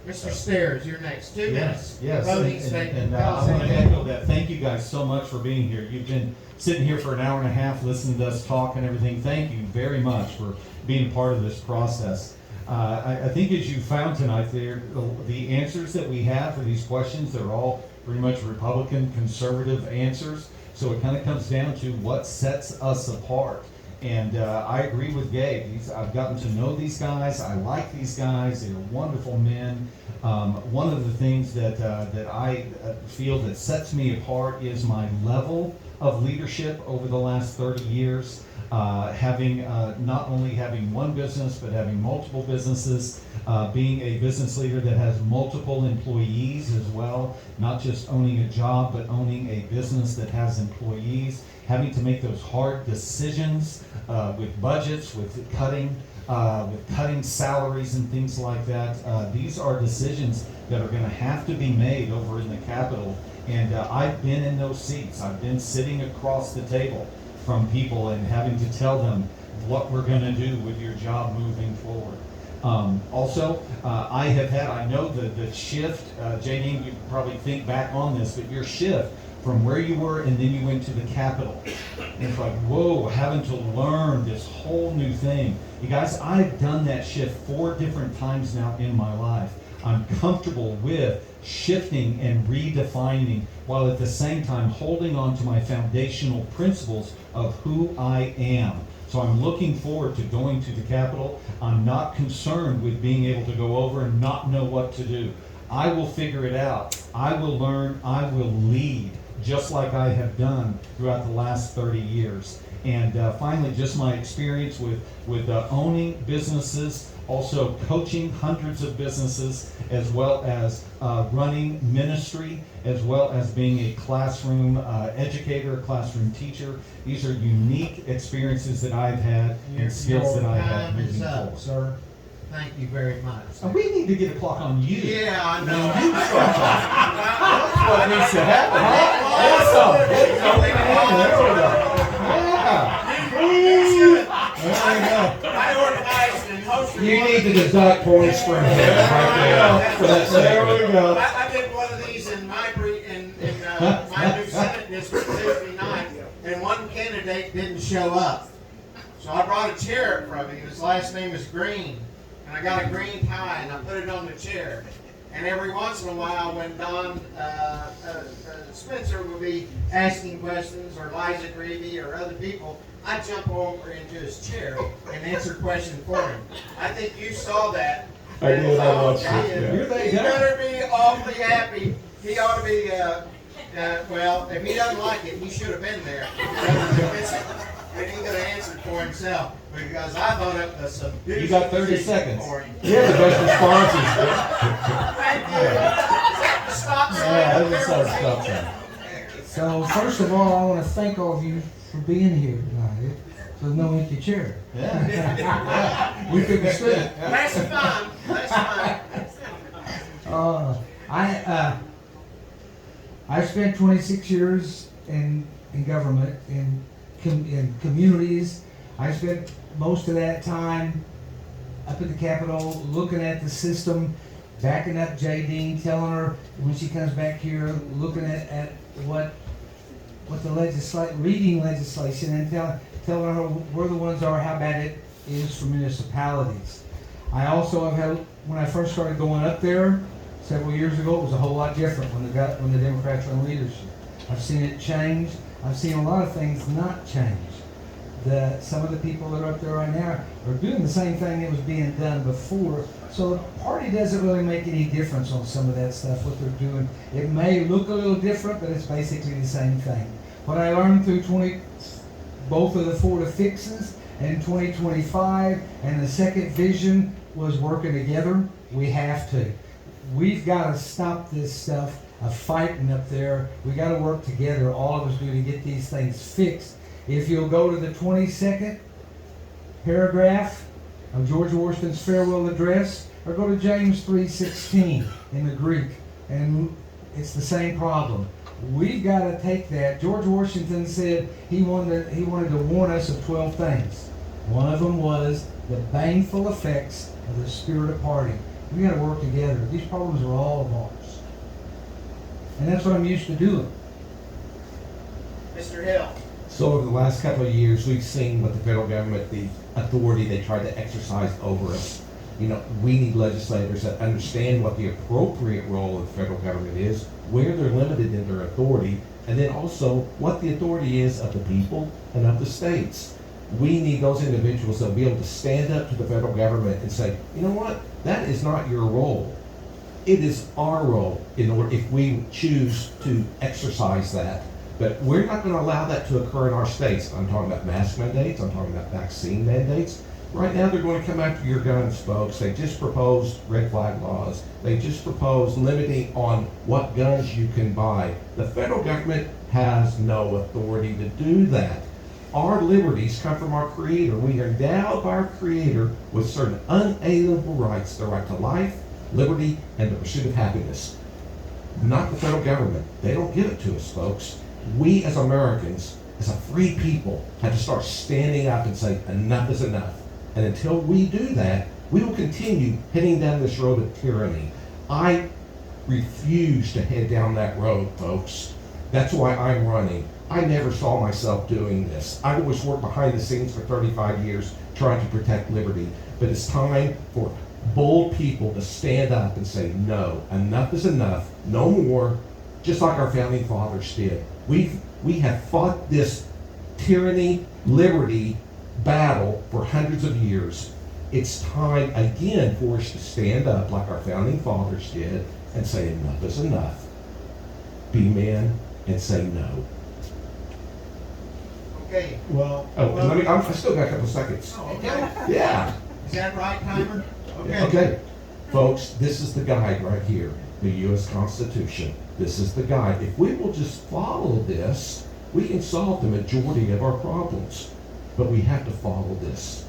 Mr. Stairs, you're next. 2 minutes. Yes, Voting statement. and I want to echo that. Thank you guys so much for being here. You've been sitting here for an hour and a half, listening to us talk and everything. Thank you very much for being part of this process. I think as you found tonight, the answers that we have for these questions, they're all pretty much Republican, conservative answers. So it kind of comes down to what sets us apart. And I agree with Gabe. I've gotten to know these guys. I like these guys. They're wonderful men. One of the things that I feel that sets me apart is my level of leadership over the last 30 years. Having not only having one business, but having multiple businesses, being a business leader that has multiple employees as well, not just owning a job, but owning a business that has employees, having to make those hard decisions with budgets, with cutting salaries and things like that. These are decisions that are going to have to be made over in the Capitol, and I've been in those seats. I've been sitting across the table from people and having to tell them what we're going to do with your job moving forward. I know the shift, J.D., you probably think back on this, but your shift from where you were and then you went to the Capitol. And it's like, whoa, having to learn this whole new thing. You guys, I've done that shift 4 different times now in my life. I'm comfortable with shifting and redefining while at the same time holding on to my foundational principles of who I am. So I'm looking forward to going to the Capitol. I'm not concerned with being able to go over and not know what to do. I will figure it out. I will learn. I will lead, just like I have done throughout the last 30 years. And finally, just my experience with owning businesses, also coaching hundreds of businesses, as well as running ministry, as well as being a classroom educator, classroom teacher. These are unique experiences that I've had and skills that I've had Your time moving is up, forward. sir. Thank you very much. And we need to get a clock on you. Yeah, I know. That's what needs to happen, huh? There we go. Yeah. I organized and hosted. You need to deduct points from him right there for that There we statement. go. I did one of these in my my new Senate district Tuesday night, and one candidate didn't show up. So I brought a chair from him. His last name is Green, and I got a green tie, and I put it on the chair. And every once in a while, when Don Spencer will be asking questions, or Liza Greavy, or other people, I jump over into his chair and answer questions for him. I think you saw that. I did, I watched And, it, yeah. He better be awfully happy. He ought to be, well, if he doesn't like it, he should have been there. And he could have answered for himself, because I thought it was some doozy You got 30 position seconds. for him. Yeah, the best responses. Thank you. Is that the stop sign? Yeah, up that's there? a stop sign. So first of all, I want to thank all of you for being here tonight. So no empty chair. Yeah. We couldn't sit. That's fine. That's fine. I spent 26 years in government, in communities. I spent most of that time up at the Capitol looking at the system, backing up J.D., telling her when she comes back here, looking at what the reading legislation and telling her where the ones are, how bad it is for municipalities. I also have had, when I first started going up there several years ago, it was a whole lot different when the Democrats were in leadership. I've seen it change. I've seen a lot of things not change. Some of the people that are up there right now are doing the same thing that was being done before. So the party doesn't really make any difference on some of that stuff, what they're doing. It may look a little different, but it's basically the same thing. What I learned through both of the Florida fixes and 2025 and the second vision was working together. We have to. We've got to stop this stuff of fighting up there. We got to work together, all of us do, to get these things fixed. If you'll go to the 22nd paragraph of George Washington's farewell address, or go to James 3:16 in the Greek, and it's the same problem. We've got to take that. George Washington said he wanted to warn us of 12 things. One of them was the baneful effects of the spirit of party. We got to work together. These problems are all of ours. And that's what I'm used to doing. Mr. Hill. So over the last couple of years, we've seen what the federal government, the authority they try to exercise over us. You know, we need legislators that understand what the appropriate role of the federal government is, where they're limited in their authority, and then also what the authority is of the people and of the states. We need those individuals that will be able to stand up to the federal government and say, you know what, that is not your role. It is our role in order, if we choose to exercise that. But we're not going to allow that to occur in our states. I'm talking about mask mandates. I'm talking about vaccine mandates. Right now, they're going to come after your guns, folks. They just proposed red flag laws. They just proposed limiting on what guns you can buy. The federal government has no authority to do that. Our liberties come from our Creator. We are endowed by our Creator with certain unalienable rights, the right to life, liberty, and the pursuit of happiness. Not the federal government. They don't give it to us, folks. We as Americans, as a free people, have to start standing up and say, enough is enough. And until we do that, we will continue heading down this road of tyranny. I refuse to head down that road, folks. That's why I'm running. I never saw myself doing this. I always worked behind the scenes for 35 years trying to protect liberty. But it's time for bold people to stand up and say, no, enough is enough, no more, just like our founding fathers did. We have fought this tyranny, liberty battle for hundreds of years. It's time again for us to stand up like our founding fathers did and say enough is enough. Be men and say no. Okay. Well, Oh, and I still got a couple seconds. Okay. Yeah. Is that right, timer? Okay. Folks, this is the guide right here, the U.S. Constitution. This is the guide. If we will just follow this, we can solve the majority of our problems. But we have to follow this.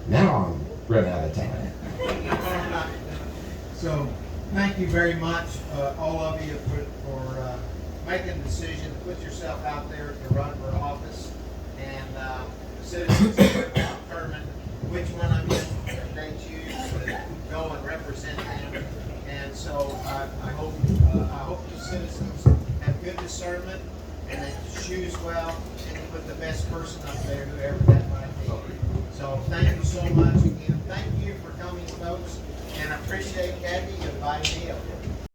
Now I'm running out of time. So, thank you very much, all of you, for making the decision to put yourself out there to run for office. And citizens will determine which one of you they choose to go and represent them. And so I hope the citizens have good discernment and they choose well and they put the best person up there, whoever that might be. So thank you so much again. Thank you for coming, folks, and I appreciate Kathy inviting me up here.